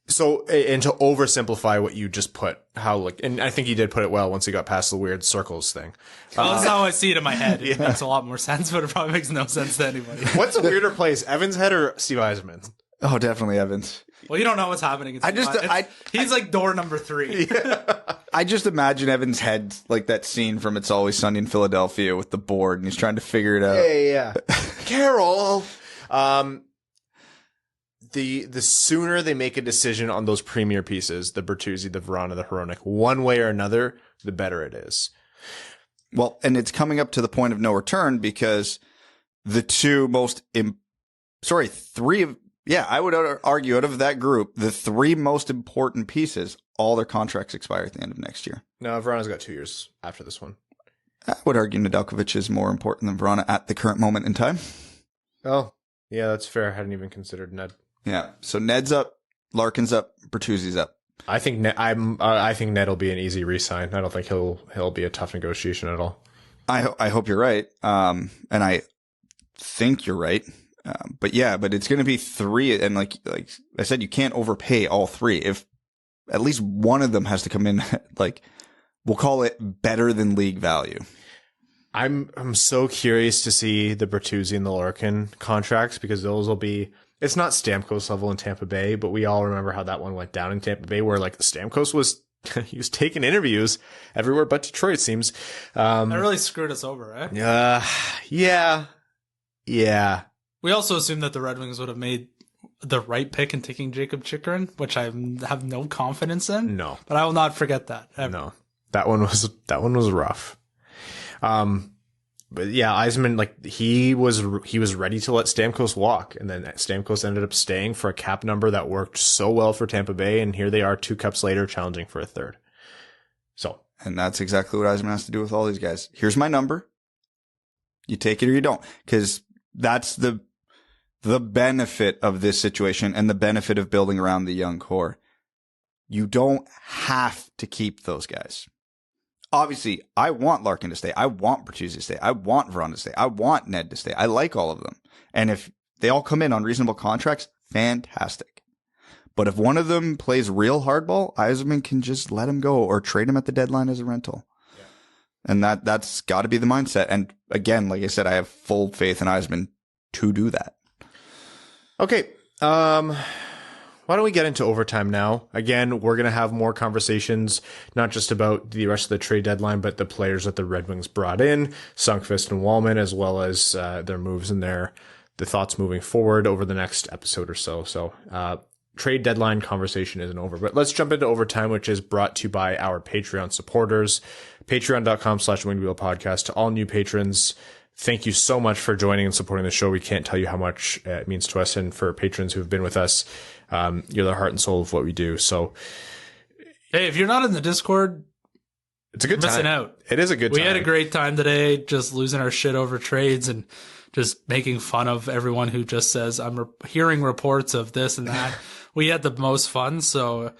So, and to oversimplify what you just put, and I think you did put it well once you got past the weird circles thing. Well, that's how I see it in my head. It makes a lot more sense, but it probably makes no sense to anybody. What's a weirder place, Evans' head or Steve Yzerman? Oh, definitely Evans. Well, you don't know what's happening. He's like door number 3. Yeah. I just imagine Evans' head like that scene from It's Always Sunny in Philadelphia with the board, and he's trying to figure it out. Yeah. Carol. The sooner they make a decision on those premier pieces, the Bertuzzi, the Vrana, the Hronek, one way or another, the better it is. Well, and it's coming up to the point of no return because the I would argue out of that group, the 3 most important pieces, all their contracts expire at the end of next year. No, Vrana's got 2 years after this one. I would argue Nedeljkovic is more important than Vrana at the current moment in time. Oh, yeah, that's fair. I hadn't even considered Ned. Yeah, so Ned's up, Larkin's up, Bertuzzi's up. I think Ned will be an easy re-sign. I don't think he'll be a tough negotiation at all. I hope you're right, and I think you're right. But it's going to be 3, and like I said, you can't overpay all 3. If at least one of them has to come in, like we'll call it better than league value. I'm so curious to see the Bertuzzi and the Larkin contracts because those will be. It's not Stamkos level in Tampa Bay, but we all remember how that one went down in Tampa Bay, where like Stamkos was taking interviews everywhere but Detroit. It seems that really screwed us over, right? Yeah. We also assumed that the Red Wings would have made the right pick in taking Jacob Chychrun, which I have no confidence in. No, but I will not forget that. Ever. No, that one was rough. But yeah, Yzerman, like he was ready to let Stamkos walk, and then Stamkos ended up staying for a cap number that worked so well for Tampa Bay, and here they are 2 cups later challenging for a 3rd. So, and that's exactly what Yzerman has to do with all these guys. Here's my number. You take it or you don't, because that's the benefit of this situation and the benefit of building around the young core. You don't have to keep those guys. Obviously, I want Larkin to stay. I want Bertuzzi to stay. I want Vrana to stay. I want Ned to stay. I like all of them. And if they all come in on reasonable contracts, fantastic. But if one of them plays real hardball, Yzerman can just let him go or trade him at the deadline as a rental. Yeah. And that's got to be the mindset. And again, like I said, I have full faith in Yzerman to do that. Okay. Why don't we get into overtime now? Again, we're going to have more conversations, not just about the rest of the trade deadline, but the players that the Red Wings brought in, Sundqvist and Walman, as well as their moves and the thoughts moving forward over the next episode or so. So, trade deadline conversation isn't over, but let's jump into overtime, which is brought to you by our Patreon supporters, patreon.com/wingedwheelpodcast. To all new patrons, thank you so much for joining and supporting the show. We can't tell you how much it means to us, and for patrons who've been with us, you're the heart and soul of what we do. So, hey, if you're not in the Discord, it's a good time. Missing out. It is a good time. We had a great time today, just losing our shit over trades and just making fun of everyone who just says, I'm hearing reports of this and that. We had the most fun. So,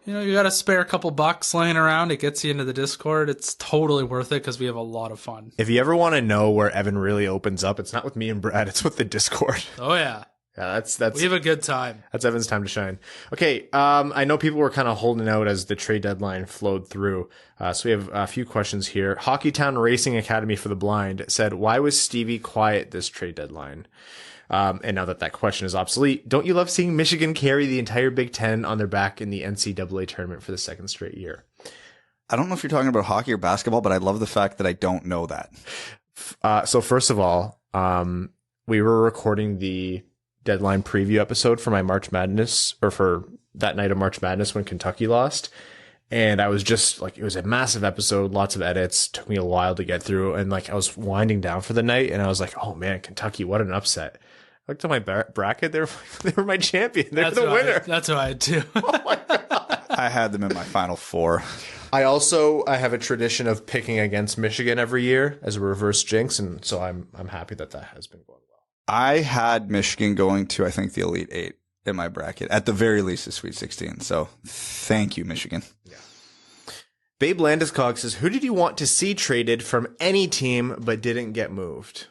you got to spare a couple bucks laying around. It gets you into the Discord. It's totally worth it because we have a lot of fun. If you ever want to know where Evan really opens up, it's not with me and Brad. It's with the Discord. Oh, yeah. Yeah, that's we have a good time. That's Evan's time to shine. Okay, I know people were kind of holding out as the trade deadline flowed through. So we have a few questions here. Hockeytown Racing Academy for the Blind said, why was Stevie quiet this trade deadline? And now that question is obsolete, don't you love seeing Michigan carry the entire Big Ten on their back in the NCAA tournament for the 2nd straight year? I don't know if you're talking about hockey or basketball, but I love the fact that I don't know that. So first of all, we were recording the Deadline preview episode for my March Madness, or for that night of March Madness when Kentucky lost. And I was just like, it was a massive episode, lots of edits, took me a while to get through. And like, I was winding down for the night and I was like, oh man, Kentucky, what an upset. I looked at my bracket. They were my champion. They were the winner. That's what I had too. Oh my God. I had them in my final four. I have a tradition of picking against Michigan every year as a reverse jinx. And so I'm happy that has been going well. I had Michigan going to, I think, the Elite Eight in my bracket, at the very least, the Sweet 16. So thank you, Michigan. Yeah. Babe Landeskog says, who did you want to see traded from any team but didn't get moved?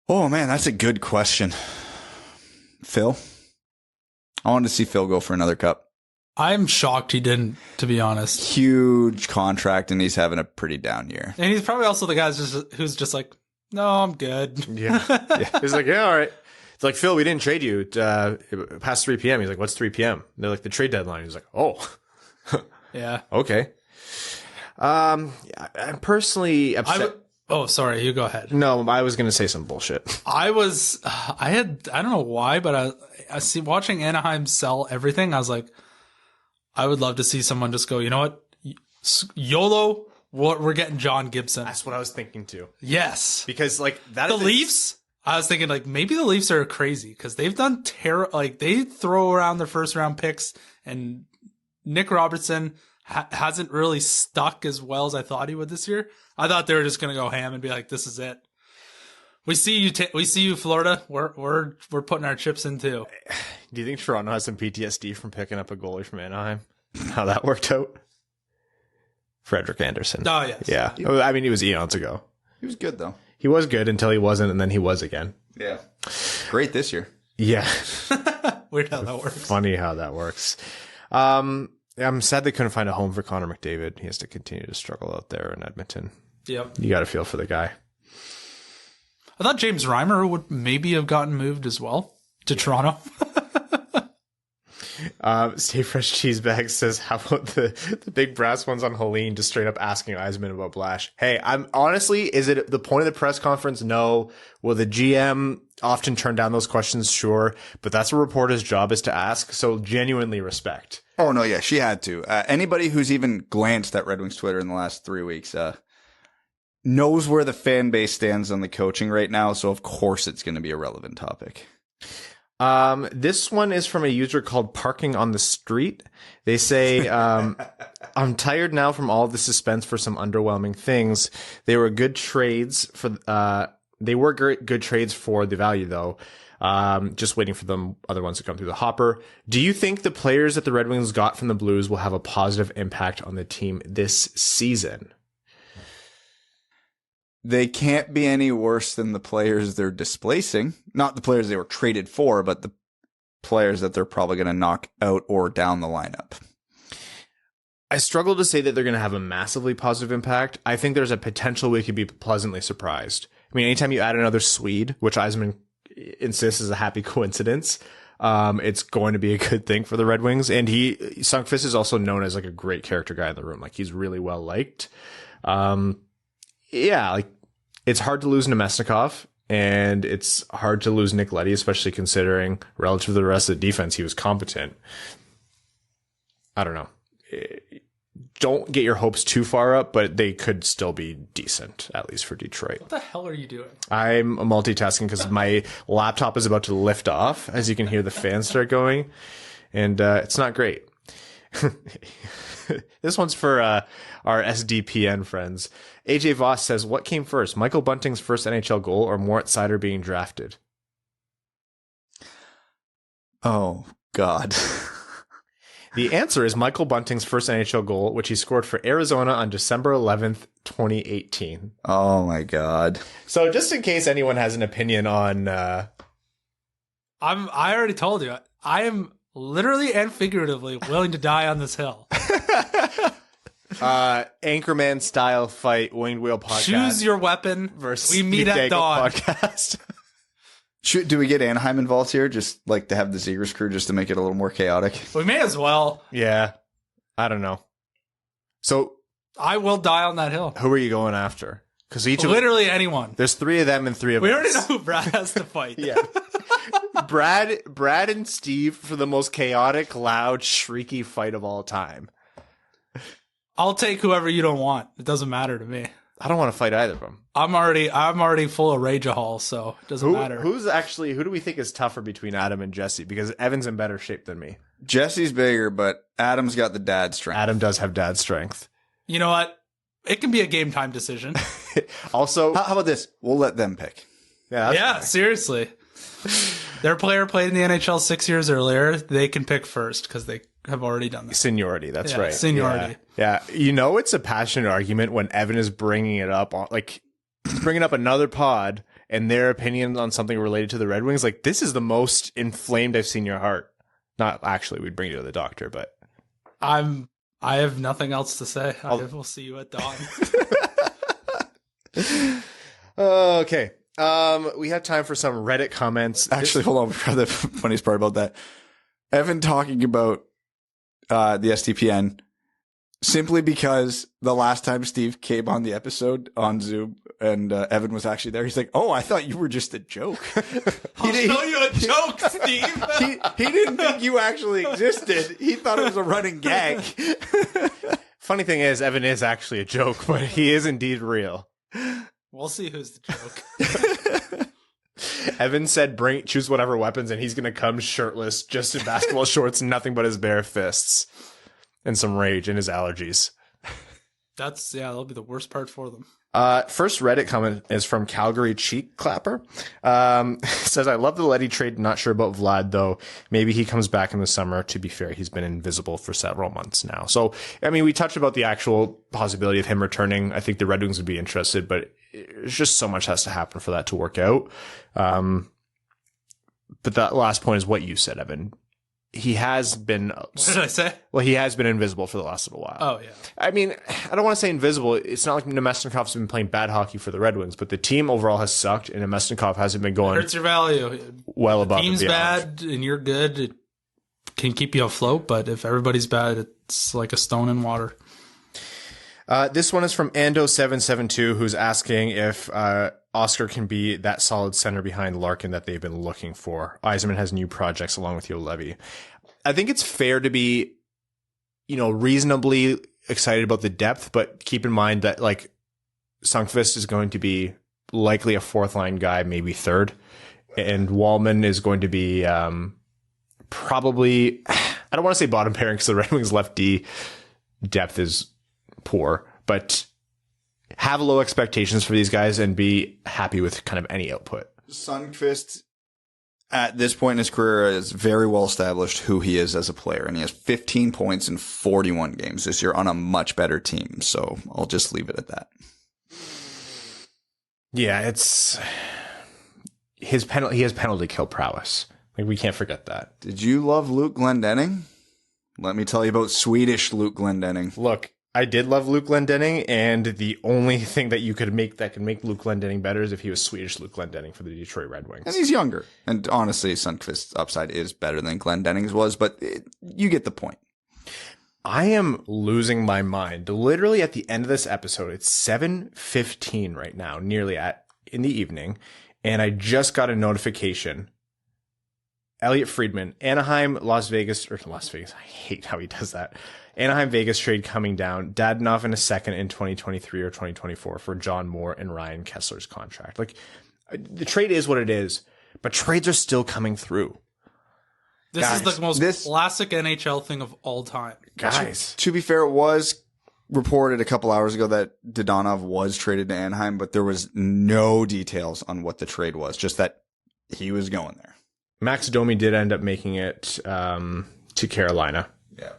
Oh, man, that's a good question. Phil? I wanted to see Phil go for another cup. I'm shocked he didn't, to be honest. Huge contract, and he's having a pretty down year. And he's probably also the guy who's just like, no, I'm good. Yeah. He's like, yeah, all right. It's like, Phil, we didn't trade you past 3 p.m. He's like, what's 3 p.m.? They're like, the trade deadline. He's like, oh. Yeah. Okay. I'm personally upset. Sorry, you go ahead. No, I was going to say some bullshit. I don't know why, but I see watching Anaheim sell everything. I was like, I would love to see someone just go, you know what? YOLO, we're getting John Gibson. That's what I was thinking too. Yes. Because like that. The Leafs, I was thinking like maybe the Leafs are crazy because they've done they throw around their first round picks, and Nick Robertson hasn't really stuck as well as I thought he would this year. I thought they were just going to go ham and be like, this is it. We see you, Florida. We're putting our chips in too. Do you think Toronto has some PTSD from picking up a goalie from Anaheim? How that worked out? Frederick Anderson. Oh, yes. Yeah. I mean, he was eons ago. He was good, though. He was good until he wasn't, and then he was again. Yeah. Great this year. Yeah. Weird how that works. Funny how that works. I'm sad they couldn't find a home for Connor McDavid. He has to continue to struggle out there in Edmonton. Yep. You got to feel for the guy. I thought James Reimer would maybe have gotten moved as well to Toronto. Stay Fresh Cheesebag says, how about the big brass ones on Helene just straight up asking Yzerman about Blash? Hey, I'm honestly, is it the point of the press conference? No. Will the GM often turn down those questions? Sure. But that's a reporter's job, is to ask. So genuinely respect. Oh, no, yeah, she had to. Anybody who's even glanced at Red Wings Twitter in the last 3 weeks knows where the fan base stands on the coaching right now. So, of course, it's going to be a relevant topic. This one is from a user called Parking on the Street. They say, I'm tired now from all the suspense for some underwhelming things. They were good trades for, good trades for the value though. Just waiting for them other ones to come through the hopper. Do you think the players that the Red Wings got from the Blues will have a positive impact on the team this season? They can't be any worse than the players they're displacing. Not the players they were traded for, but the players that they're probably going to knock out or down the lineup. I struggle to say that they're going to have a massively positive impact. I think there's a potential we could be pleasantly surprised. I mean, anytime you add another Swede, which Yzerman insists is a happy coincidence, it's going to be a good thing for the Red Wings. And Sundqvist is also known as like a great character guy in the room. Like, he's really well liked. Yeah, like, it's hard to lose Namestnikov, and it's hard to lose Nick Leddy, especially considering relative to the rest of the defense, he was competent. I don't know. Don't get your hopes too far up, but they could still be decent, at least for Detroit. What the hell are you doing? I'm multitasking because my laptop is about to lift off, as you can hear the fans start going, and it's not great. This one's for our SDPN friends. AJ Voss says, what came first, Michael Bunting's first NHL goal or Moritz Seider being drafted? Oh, God. The answer is Michael Bunting's first NHL goal, which he scored for Arizona on December 11th, 2018. Oh, my God. So just in case anyone has an opinion on... I already told you. I am literally and figuratively willing to die on this hill. Anchorman style fight, Winged Wheel podcast. Choose your weapon. Versus we meet at dawn. Podcast. Do we get Anaheim involved here? Just like to have the Zegers crew just to make it a little more chaotic? We may as well. Yeah. I don't know. So I will die on that hill. Who are you going after? Because each of Literally anyone. there's 3 of them and 3 of We us. already know who Brad has to fight. Yeah. Brad and Steve for the most chaotic, loud, shrieky fight of all time. I'll take whoever you don't want. It doesn't matter to me. I don't want to fight either of them. I'm already full of rage-a-hall, so it doesn't matter. Who do we think is tougher between Adam and Jesse? Because Evan's in better shape than me. Jesse's bigger, but Adam's got the dad strength. Adam does have dad strength. You know what? It can be a game time decision. Also, How about this? We'll let them pick. Yeah, seriously. Their player played in the NHL 6 years earlier. They can pick first because they have already done this. Seniority, that's right. Seniority. Yeah. You know, it's a passionate argument when Evan is bringing it up, bringing up another pod and their opinions on something related to the Red Wings. Like, this is the most inflamed I've seen your heart. Not actually, we'd bring you to the doctor, but I have nothing else to say. We'll see you at dawn. Okay. We have time for some Reddit comments. Actually, hold on. The funniest part about that, Evan talking about the STPN simply because the last time Steve came on the episode on Zoom and Evan was actually there, he's like, "Oh, I thought you were just a joke." I'll show you a joke, Steve. he didn't think you actually existed. He thought it was a running gag. Funny thing is, Evan is actually a joke, but he is indeed real. We'll see who's the joke. Evan said, choose whatever weapons, and he's going to come shirtless, just in basketball shorts, nothing but his bare fists, and some rage and his allergies. That'll be the worst part for them. First Reddit comment is from Calgary Cheek Clapper. Says, I love the Leddy trade. Not sure about Vlad, though. Maybe he comes back in the summer. To be fair, he's been invisible for several months now. So, I mean, we touched about the actual possibility of him returning. I think the Red Wings would be interested, but it's just so much has to happen for that to work out. But that last point is what you said, Evan. He has been... What did I say? Well, he has been invisible for the last little while. Oh, yeah. I mean, I don't want to say invisible. It's not like Namestnikov's been playing bad hockey for the Red Wings, but the team overall has sucked, and Namestnikov hasn't been going... Hurts your value. Well above Team's and beyond. bad and you're good, it can keep you afloat, but if everybody's bad, it's like a stone in water. This one is from Ando772, who's asking if Oscar can be that solid center behind Larkin that they've been looking for. Yzerman has new projects along with Levy. I think it's fair to be, reasonably excited about the depth, but keep in mind that Sundqvist is going to be likely a fourth line guy, maybe third, and Walman is going to be probably, I don't want to say bottom pairing because the Red Wings left D depth is poor, but have low expectations for these guys and be happy with kind of any output. Sundqvist, at this point in his career, is very well established who he is as a player, and he has 15 points in 41 games this year on a much better team. So I'll just leave it at that. Yeah, it's his penalty. He has penalty kill prowess. We can't forget that. Did you love Luke Glendening? Let me tell you about Swedish Luke Glendening. Look, I did love Luke Glendening, and the only thing that you could make that could make Luke Glendening better is if he was Swedish Luke Glendening for the Detroit Red Wings. And he's younger. And honestly, Sundqvist's upside is better than Glendening's was, but you get the point. I am losing my mind. Literally at the end of this episode, it's 7:15 right now, nearly in the evening, and I just got a notification. Elliot Friedman, Anaheim, Las Vegas. I hate how he does that. Anaheim, Vegas trade coming down. Dadonov in a second in 2023 or 2024 for John Moore and Ryan Kessler's contract. The trade is what it is, but trades are still coming through. This is the most classic NHL thing of all time. Guys. To be fair, it was reported a couple hours ago that Dadonov was traded to Anaheim, but there was no details on what the trade was, just that he was going there. Max Domi did end up making it to Carolina. Yeah.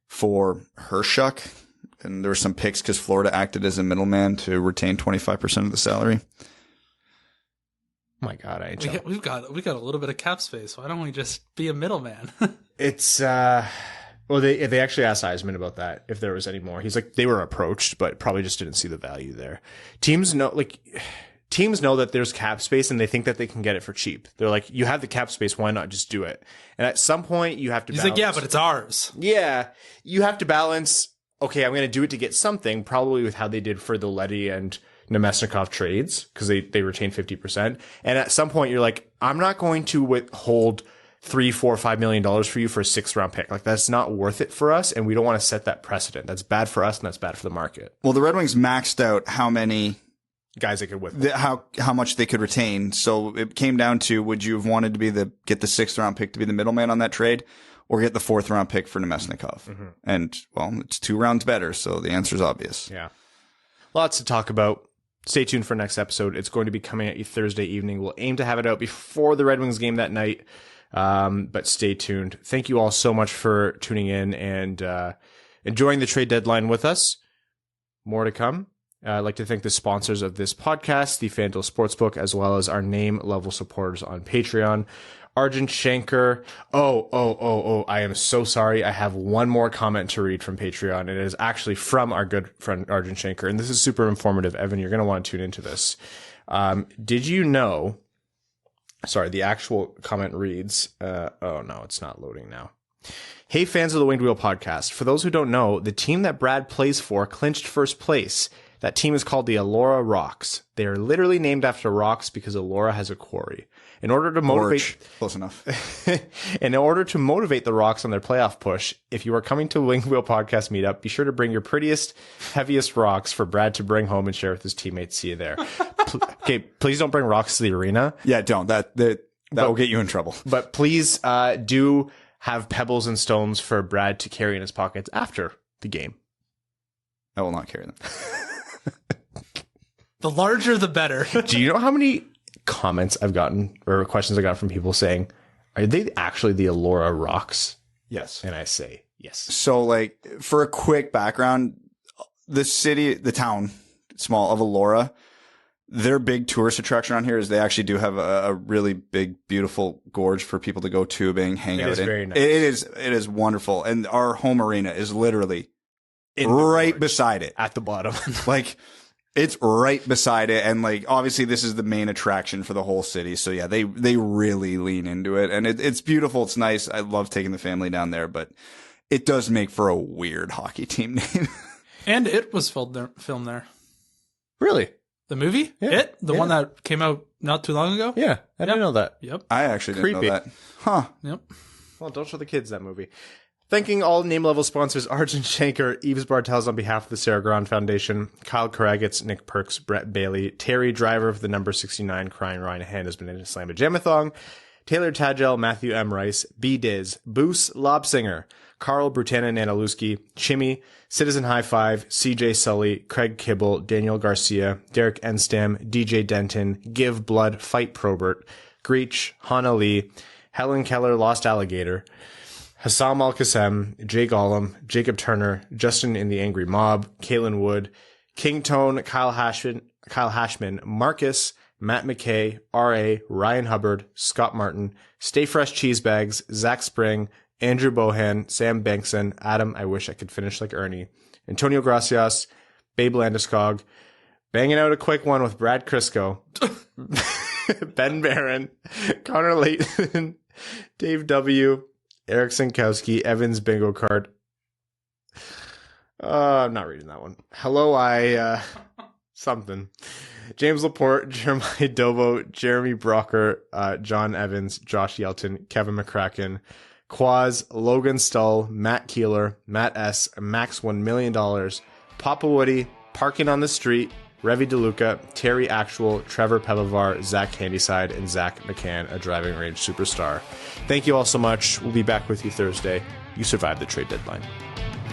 For Hershuk, and there were some picks because Florida acted as a middleman to retain 25% of the salary. Oh my God, we've got a little bit of cap space. Why don't we just be a middleman? It's well, they actually asked Yzerman about that if there was any more. He's like, they were approached, but probably just didn't see the value there. Teams know that there's cap space and they think that they can get it for cheap. They're like, you have the cap space, why not just do it? And at some point you have to balance. He's like, yeah, but it's ours. Yeah. You have to balance, okay, I'm going to do it to get something, probably with how they did for the Leddy and Namestnikov trades because they retain 50%. And at some point you're like, I'm not going to withhold $3, $4, $5 million for you for a 6th round pick. Like, that's not worth it for us. And we don't want to set that precedent. That's bad for us and that's bad for the market. Well, the Red Wings maxed out how many guys they could withhold. How much they could retain. So it came down to, would you have wanted to get the 6th round pick to be the middleman on that trade, or get the 4th round pick for Namestnikov? Mm-hmm. And, well, it's 2 rounds better. So the answer is obvious. Yeah. Lots to talk about. Stay tuned for next episode. It's going to be coming at you Thursday evening. We'll aim to have it out before the Red Wings game that night. But stay tuned. Thank you all so much for tuning in and enjoying the trade deadline with us. More to come. I'd like to thank the sponsors of this podcast, the FanDuel Sportsbook, as well as our name-level supporters on Patreon. Arjun Shankar. I am so sorry. I have one more comment to read from Patreon. And it is actually from our good friend Arjun Shankar. And this is super informative. Evan, you're going to want to tune into this. Did you know... Sorry, the actual comment reads, no, it's not loading now. Hey, fans of the Winged Wheel podcast. For those who don't know, the team that Brad plays for clinched first place. That team is called the Elora Rocks. They are literally named after rocks because Elora has a quarry. In order to motivate, close enough. In order to motivate the Rocks on their playoff push, if you are coming to Winged Wheel podcast meetup, be sure to bring your prettiest, heaviest rocks for Brad to bring home and share with his teammates. See you there. Okay, please don't bring rocks to the arena. Yeah, don't. That will get you in trouble. But please do have pebbles and stones for Brad to carry in his pockets after the game. I will not carry them. The larger, the better. Do you know how many comments I've gotten or questions I got from people saying, are they actually the Elora Rocks? Yes. And I say, yes. So, like, for a quick background, the town, small, of Elora, their big tourist attraction around here is they actually do have a really big, beautiful gorge for people to go tubing, hang out in. It is very nice. It is wonderful. And our home arena is literally right beside it. At the bottom. Like, it's right beside it. And, like, obviously this is the main attraction for the whole city. So yeah, they really lean into it, and it's beautiful. It's nice. I love taking the family down there, but it does make for a weird hockey team name. And It was filmed there. Really? The movie? Yeah. It? The one that came out not too long ago? Yeah. I didn't know that. Yep. I actually didn't know that. Huh. Yep. Well, don't show the kids that movie. Thanking all name-level sponsors, Arjun Shankar, Yves Bartels on behalf of the Sarah Grand Foundation, Kyle Karagitz, Nick Perks, Brett Bailey, Terry Driver of the number 69, Crying Ryan Hand has been in a Slam-a-Jamathon, Taylor Tadgell, Matthew M. Rice, B. Diz, Boos Lobsinger, Carl Brutanen Analuski, Chimmy, Citizen High Five, CJ Sully, Craig Kibble, Daniel Garcia, Derek Enstam, DJ Denton, Give Blood, Fight Probert, Greach, Hana Lee, Helen Keller, Lost Alligator, Hassam Al-Qassem, Jay Gollum, Jacob Turner, Justin in the Angry Mob, Kalen Wood, King Tone, Kyle Hashman, Marcus, Matt McKay, R.A., Ryan Hubbard, Scott Martin, Stay Fresh Cheesebags, Zach Spring, Andrew Bohan, Sam Bankson, Adam, I wish I could finish like Ernie, Antonio Gracias, Babe Landeskog, banging out a quick one with Brad Crisco, Ben Barron, Connor Layton, Dave W., Eric Sinkowski, Evans Bingo Card. I'm not reading that one. Hello, something. James Laporte, Jeremiah Dovo, Jeremy Brocker, John Evans, Josh Yelton, Kevin McCracken, Quaz, Logan Stull, Matt Keeler, Matt S., Max $1 million, Papa Woody, Parking on the Street, Revi DeLuca, Terry Actual, Trevor Pellavar, Zach Handyside, and Zach McCann, a driving range superstar. Thank you all so much. We'll be back with you Thursday. You survived the trade deadline.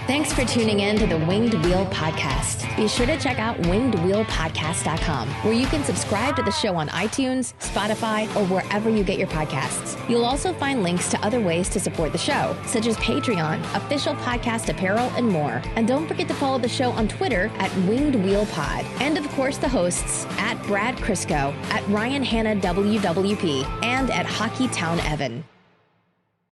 Thanks for tuning in to the Winged Wheel Podcast. Be sure to check out wingedwheelpodcast.com, where you can subscribe to the show on iTunes, Spotify, or wherever you get your podcasts. You'll also find links to other ways to support the show, such as Patreon, official podcast apparel, and more. And don't forget to follow the show on Twitter at Winged Wheel Pod. And of course, the hosts at Brad Crisco, at Ryan Hanna WWP, and at Hockey Town Evan.